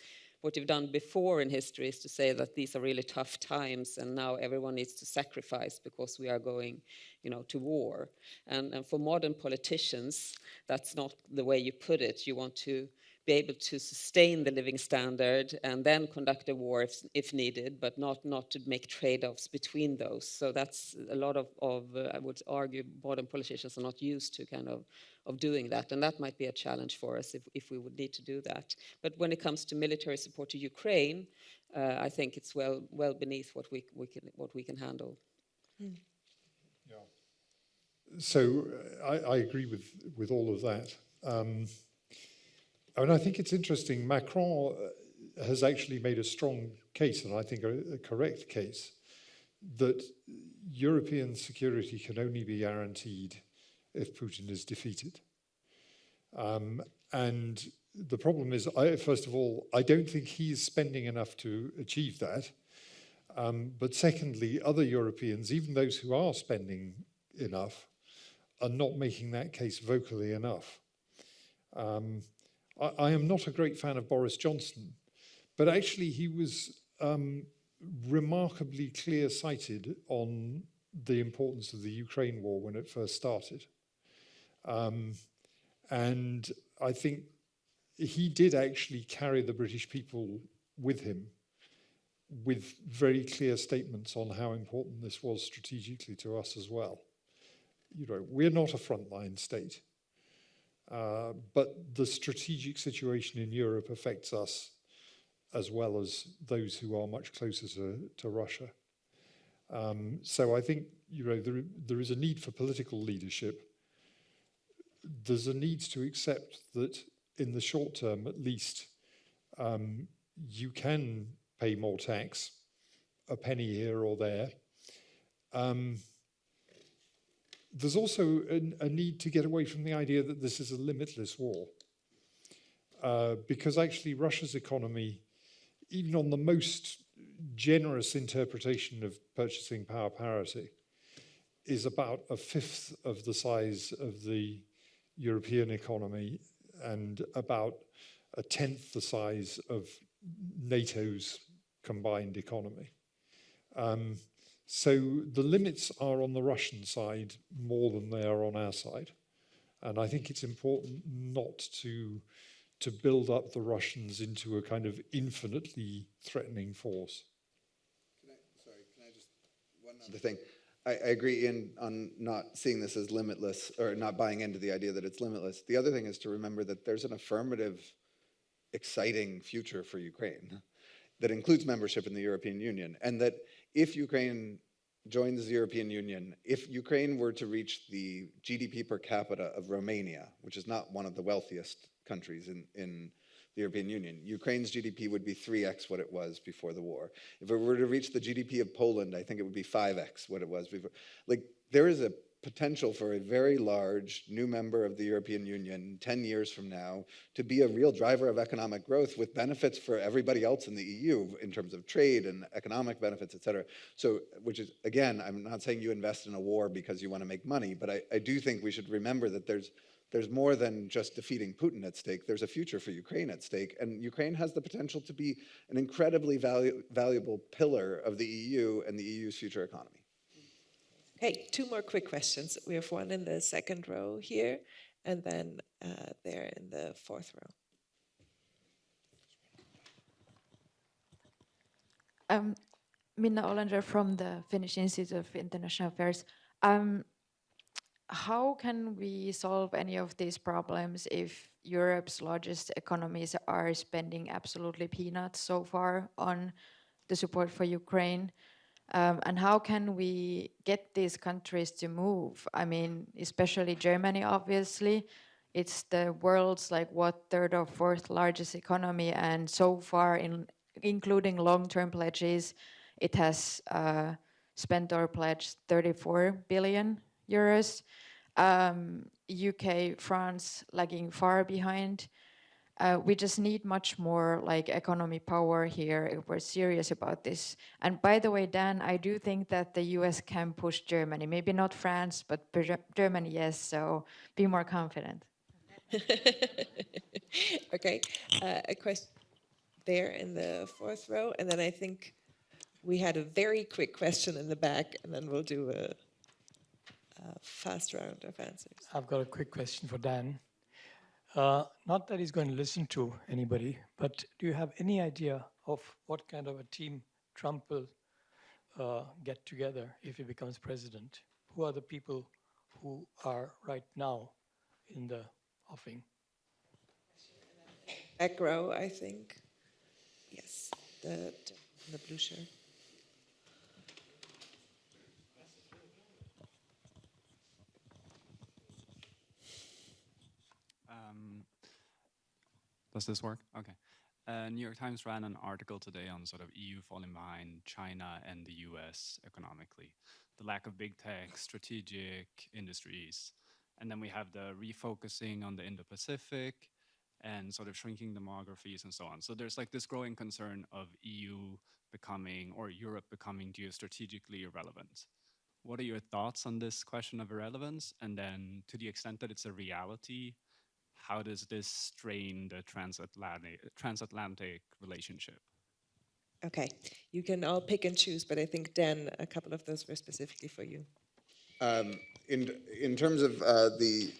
What you've done before in history is to say that these are really tough times and now everyone needs to sacrifice because we are going, to war. And for modern politicians, that's not the way you put it. You want to be able to sustain the living standard and then conduct a war if needed, but not to make trade-offs between those. So that's a lot of I would argue, modern politicians are not used to kind of doing that. And that might be a challenge for us if we would need to do that. But when it comes to military support to Ukraine, I think it's well beneath what we can handle. Yeah. So I agree with all of that. I think it's interesting. Macron has actually made a strong case, and I think a correct case, that European security can only be guaranteed if Putin is defeated. And the problem is, first of all, I don't think he's spending enough to achieve that. But secondly, other Europeans, even those who are spending enough, are not making that case vocally enough. I am not a great fan of Boris Johnson, but actually he was remarkably clear-sighted on the importance of the Ukraine war when it first started. And I think he did actually carry the British people with him, with very clear statements on how important this was strategically to us as well. You know, we're not a frontline state, but the strategic situation in Europe affects us as well as those who are much closer to Russia. So I think, you know, there is a need for political leadership. There's a need to accept that in the short term, at least, you can pay more tax, a penny here or there. There's also a need to get away from the idea that this is a limitless war. Because actually Russia's economy, even on the most generous interpretation of purchasing power parity, is about a fifth of the size of the European economy and about a tenth the size of NATO's combined economy. So the limits are on the Russian side more than they are on our side. And I think it's important not to build up the Russians into a kind of infinitely threatening force. Can I just, one other thing. I agree on not seeing this as limitless, or not buying into the idea that it's limitless. The other thing is to remember that there's an affirmative, exciting future for Ukraine that includes membership in the European Union, and that if Ukraine joins the European Union, if Ukraine were to reach the GDP per capita of Romania, which is not one of the wealthiest countries in the European Union, Ukraine's GDP would be 3x what it was before the war. If it were to reach the GDP of Poland, I think it would be 5x what it was before. Like, there is a potential for a very large new member of the European Union 10 years from now to be a real driver of economic growth with benefits for everybody else in the EU in terms of trade and economic benefits, et cetera. So, which is, again, I'm not saying you invest in a war because you want to make money, but I do think we should remember that there's more than just defeating Putin at stake. There's a future for Ukraine at stake, and Ukraine has the potential to be an incredibly valuable pillar of the EU and the EU's future economy. Okay, two more quick questions. We have one in the second row here, and then there in the fourth row. Minna Olander from the Finnish Institute of International Affairs. How can we solve any of these problems if Europe's largest economies are spending absolutely peanuts so far on the support for Ukraine? And how can we get these countries to move? I mean, especially Germany, obviously. It's the world's third or fourth largest economy, and so far, including long-term pledges, it has spent or pledged 34 billion euros. UK, France lagging far behind. We just need much more economy power here if we're serious about this. And by the way, Dan, I do think that the US can push Germany. Maybe not France, but Germany, yes. So be more confident. Okay, a question there in the fourth row, and then I think we had a very quick question in the back, and then we'll do a fast round of answers. I've got a quick question for Dan. Not that he's going to listen to anybody, but do you have any idea of what kind of a team Trump will get together if he becomes president? Who are the people who are right now in the offing? Back row, I think. Yes, the blue shirt. Does this work? Okay. New York Times ran an article today on sort of EU falling behind China and the US economically. The lack of big tech, strategic industries. And then we have the refocusing on the Indo-Pacific and sort of shrinking demographies and so on. So there's like this growing concern of EU becoming, or Europe becoming geostrategically irrelevant. What are your thoughts on this question of irrelevance? And then to the extent that it's a reality, how does this strain the transatlantic relationship? Okay, you can all pick and choose, but I think, Dan, a couple of those were specifically for you. In terms of the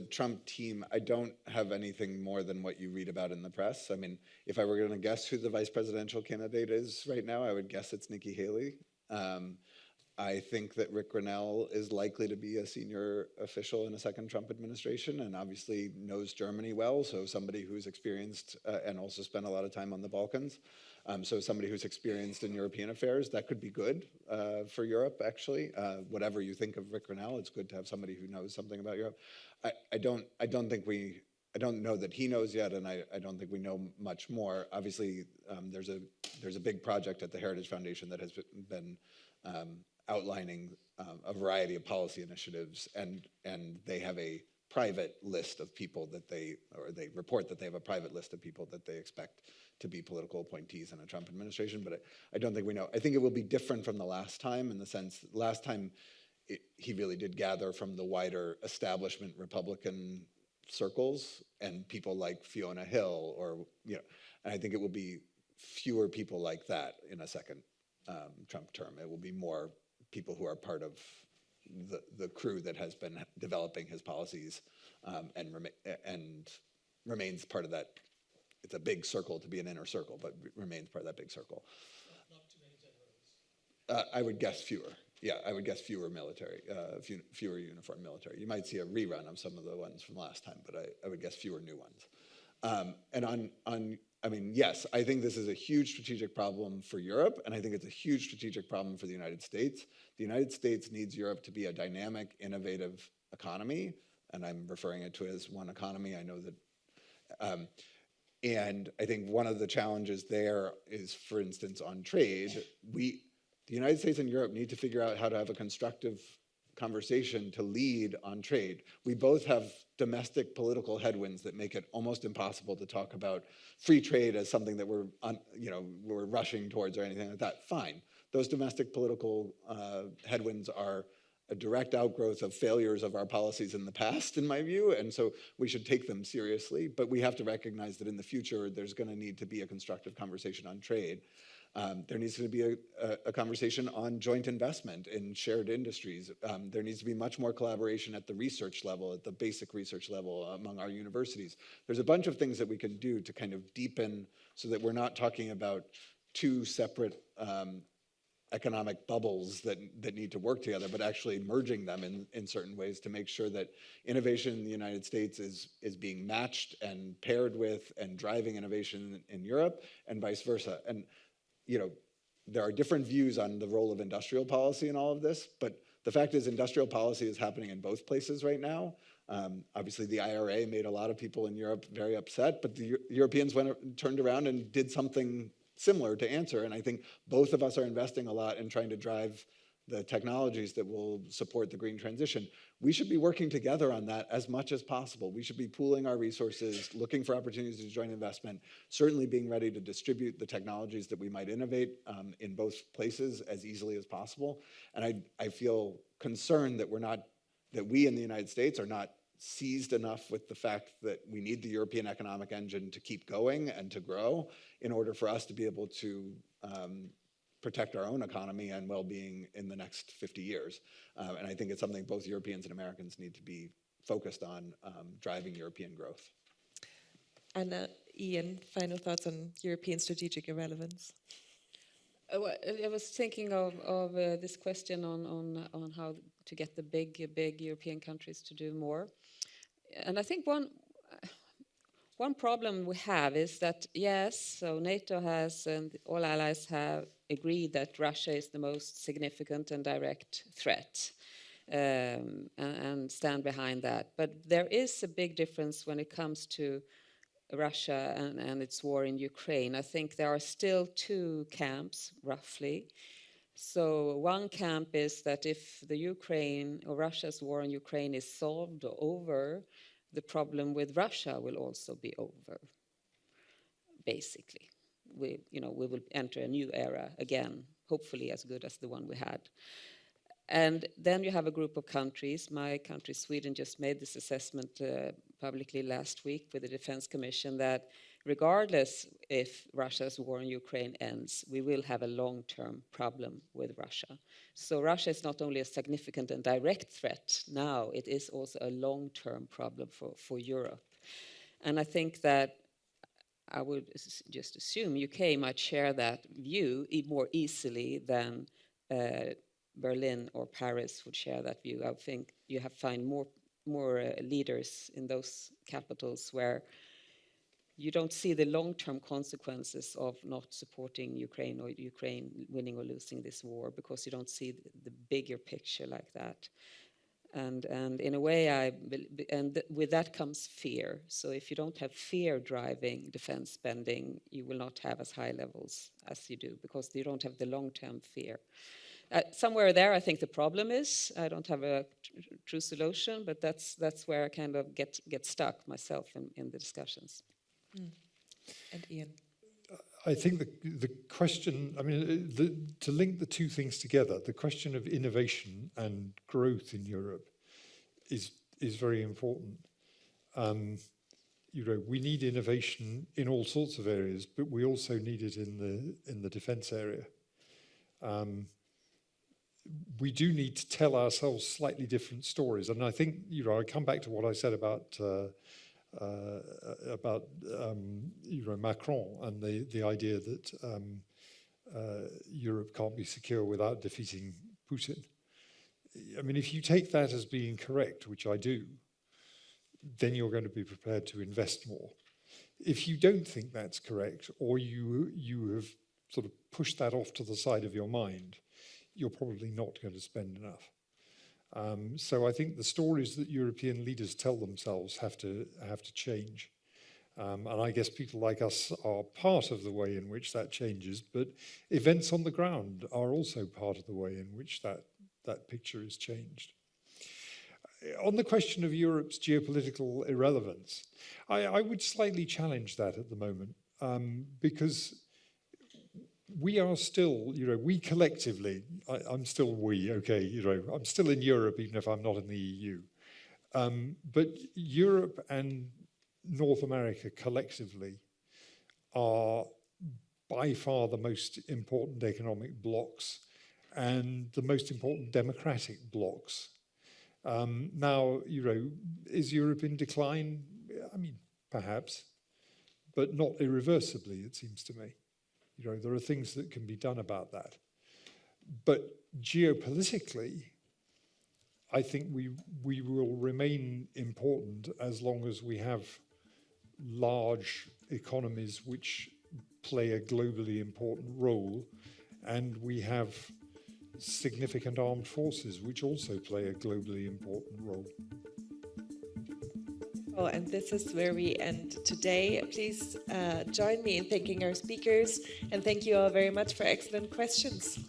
Trump team, I don't have anything more than what you read about in the press. I mean, if I were going to guess who the vice presidential candidate is right now, I would guess it's Nikki Haley. I think that Rick Grenell is likely to be a senior official in a second Trump administration, and obviously knows Germany well, so somebody who's experienced and also spent a lot of time on the Balkans. So somebody who's experienced in European affairs, that could be good for Europe, actually. Whatever you think of Rick Grenell, it's good to have somebody who knows something about Europe. I don't know that he knows yet, and I don't think we know much more. Obviously, there's a big project at the Heritage Foundation that has been outlining a variety of policy initiatives, and they have a private list of people that they report that they have a private list of people that they expect to be political appointees in a Trump administration, but I don't think we know. I think it will be different from the last time, in the sense that last time he really did gather from the wider establishment Republican circles and people like Fiona Hill, or, you know, and I think it will be fewer people like that in a second Trump term. It will be more people who are part of the crew that has been developing his policies and remains part of that. It's a big circle to be an inner circle, but remains part of that big circle. Not too many generals. I would guess fewer. Yeah, I would guess fewer military, fewer uniformed military. You might see a rerun of some of the ones from last time, but I would guess fewer new ones. And I mean, yes, I think this is a huge strategic problem for Europe, and I think it's a huge strategic problem for the United States. The United States needs Europe to be a dynamic, innovative economy, and I'm referring to it as one economy. I know that, and I think one of the challenges there is, for instance, on trade, the United States and Europe need to figure out how to have a constructive conversation to lead on trade. We both have domestic political headwinds that make it almost impossible to talk about free trade as something that we're rushing towards or anything like that. Fine. Those domestic political headwinds are a direct outgrowth of failures of our policies in the past, in my view, and so we should take them seriously, but we have to recognize that in the future, there's going to need to be a constructive conversation on trade. There needs to be a conversation on joint investment in shared industries. There needs to be much more collaboration at the research level, at the basic research level among our universities. There's a bunch of things that we can do to kind of deepen so that we're not talking about two separate economic bubbles that need to work together, but actually merging them in certain ways to make sure that innovation in the United States is being matched and paired with and driving innovation in Europe and vice versa. And you know, there are different views on the role of industrial policy in all of this, but the fact is industrial policy is happening in both places right now. Obviously, the IRA made a lot of people in Europe very upset, but the Europeans turned around and did something similar to answer, and I think both of us are investing a lot in trying to drive the technologies that will support the green transition. We should be working together on that as much as possible. We should be pooling our resources, looking for opportunities to join investment, certainly being ready to distribute the technologies that we might innovate in both places as easily as possible. And I feel concerned that we in the United States are not seized enough with the fact that we need the European economic engine to keep going and to grow in order for us to be able to protect our own economy and well-being in the next 50 years. And I think it's something both Europeans and Americans need to be focused on, driving European growth. And Ian, final thoughts on European strategic irrelevance? Well, I was thinking of this question on how to get the big European countries to do more. And I think one problem we have is that, yes, so NATO has and all allies have agreed that Russia is the most significant and direct threat and stand behind that. But there is a big difference when it comes to Russia and its war in Ukraine, I think there are still two camps, roughly. So one camp is that if the Ukraine or Russia's war in Ukraine is solved or over, the problem with Russia will also be over, basically. We will enter a new era again, hopefully as good as the one we had. And then you have a group of countries. My country, Sweden, just made this assessment publicly last week with the Defense Commission that regardless if Russia's war in Ukraine ends, we will have a long-term problem with Russia. So Russia is not only a significant and direct threat now, it is also a long-term problem for Europe. And I think that I would just assume UK might share that view more easily than Berlin or Paris would share that view. I think you have find more leaders in those capitals where you don't see the long-term consequences of not supporting Ukraine or Ukraine winning or losing this war, because you don't see the bigger picture like that. And in a way, with that comes fear. So if you don't have fear driving defense spending, you will not have as high levels as you do, because you don't have the long-term fear. Somewhere there, I think the problem is. I don't have a true solution, but that's where I kind of get stuck myself in the discussions. And Ian. I think the question, to link the two things together, the question of innovation and growth in Europe is very important. We need innovation in all sorts of areas, but we also need it in the defense area. We do need to tell ourselves slightly different stories, and I think I come back to what I said about Macron and the idea that Europe can't be secure without defeating Putin. I mean, if you take that as being correct, which I do, then you're going to be prepared to invest more. If you don't think that's correct, or you have sort of pushed that off to the side of your mind, you're probably not going to spend enough. So I think the stories that European leaders tell themselves have to change. And I guess people like us are part of the way in which that changes, but events on the ground are also part of the way in which that picture is changed. On the question of Europe's geopolitical irrelevance, I would slightly challenge that at the moment, because we are still, we collectively, I'm still we, okay, I'm still in Europe even if I'm not in the EU. But Europe and North America collectively are by far the most important economic blocs and the most important democratic blocs. Now, is Europe in decline? I mean, perhaps, but not irreversibly, it seems to me. There are things that can be done about that. But geopolitically, I think we will remain important as long as we have large economies which play a globally important role, and we have significant armed forces which also play a globally important role. Oh, and this is where we end today. Please join me in thanking our speakers, and thank you all very much for excellent questions.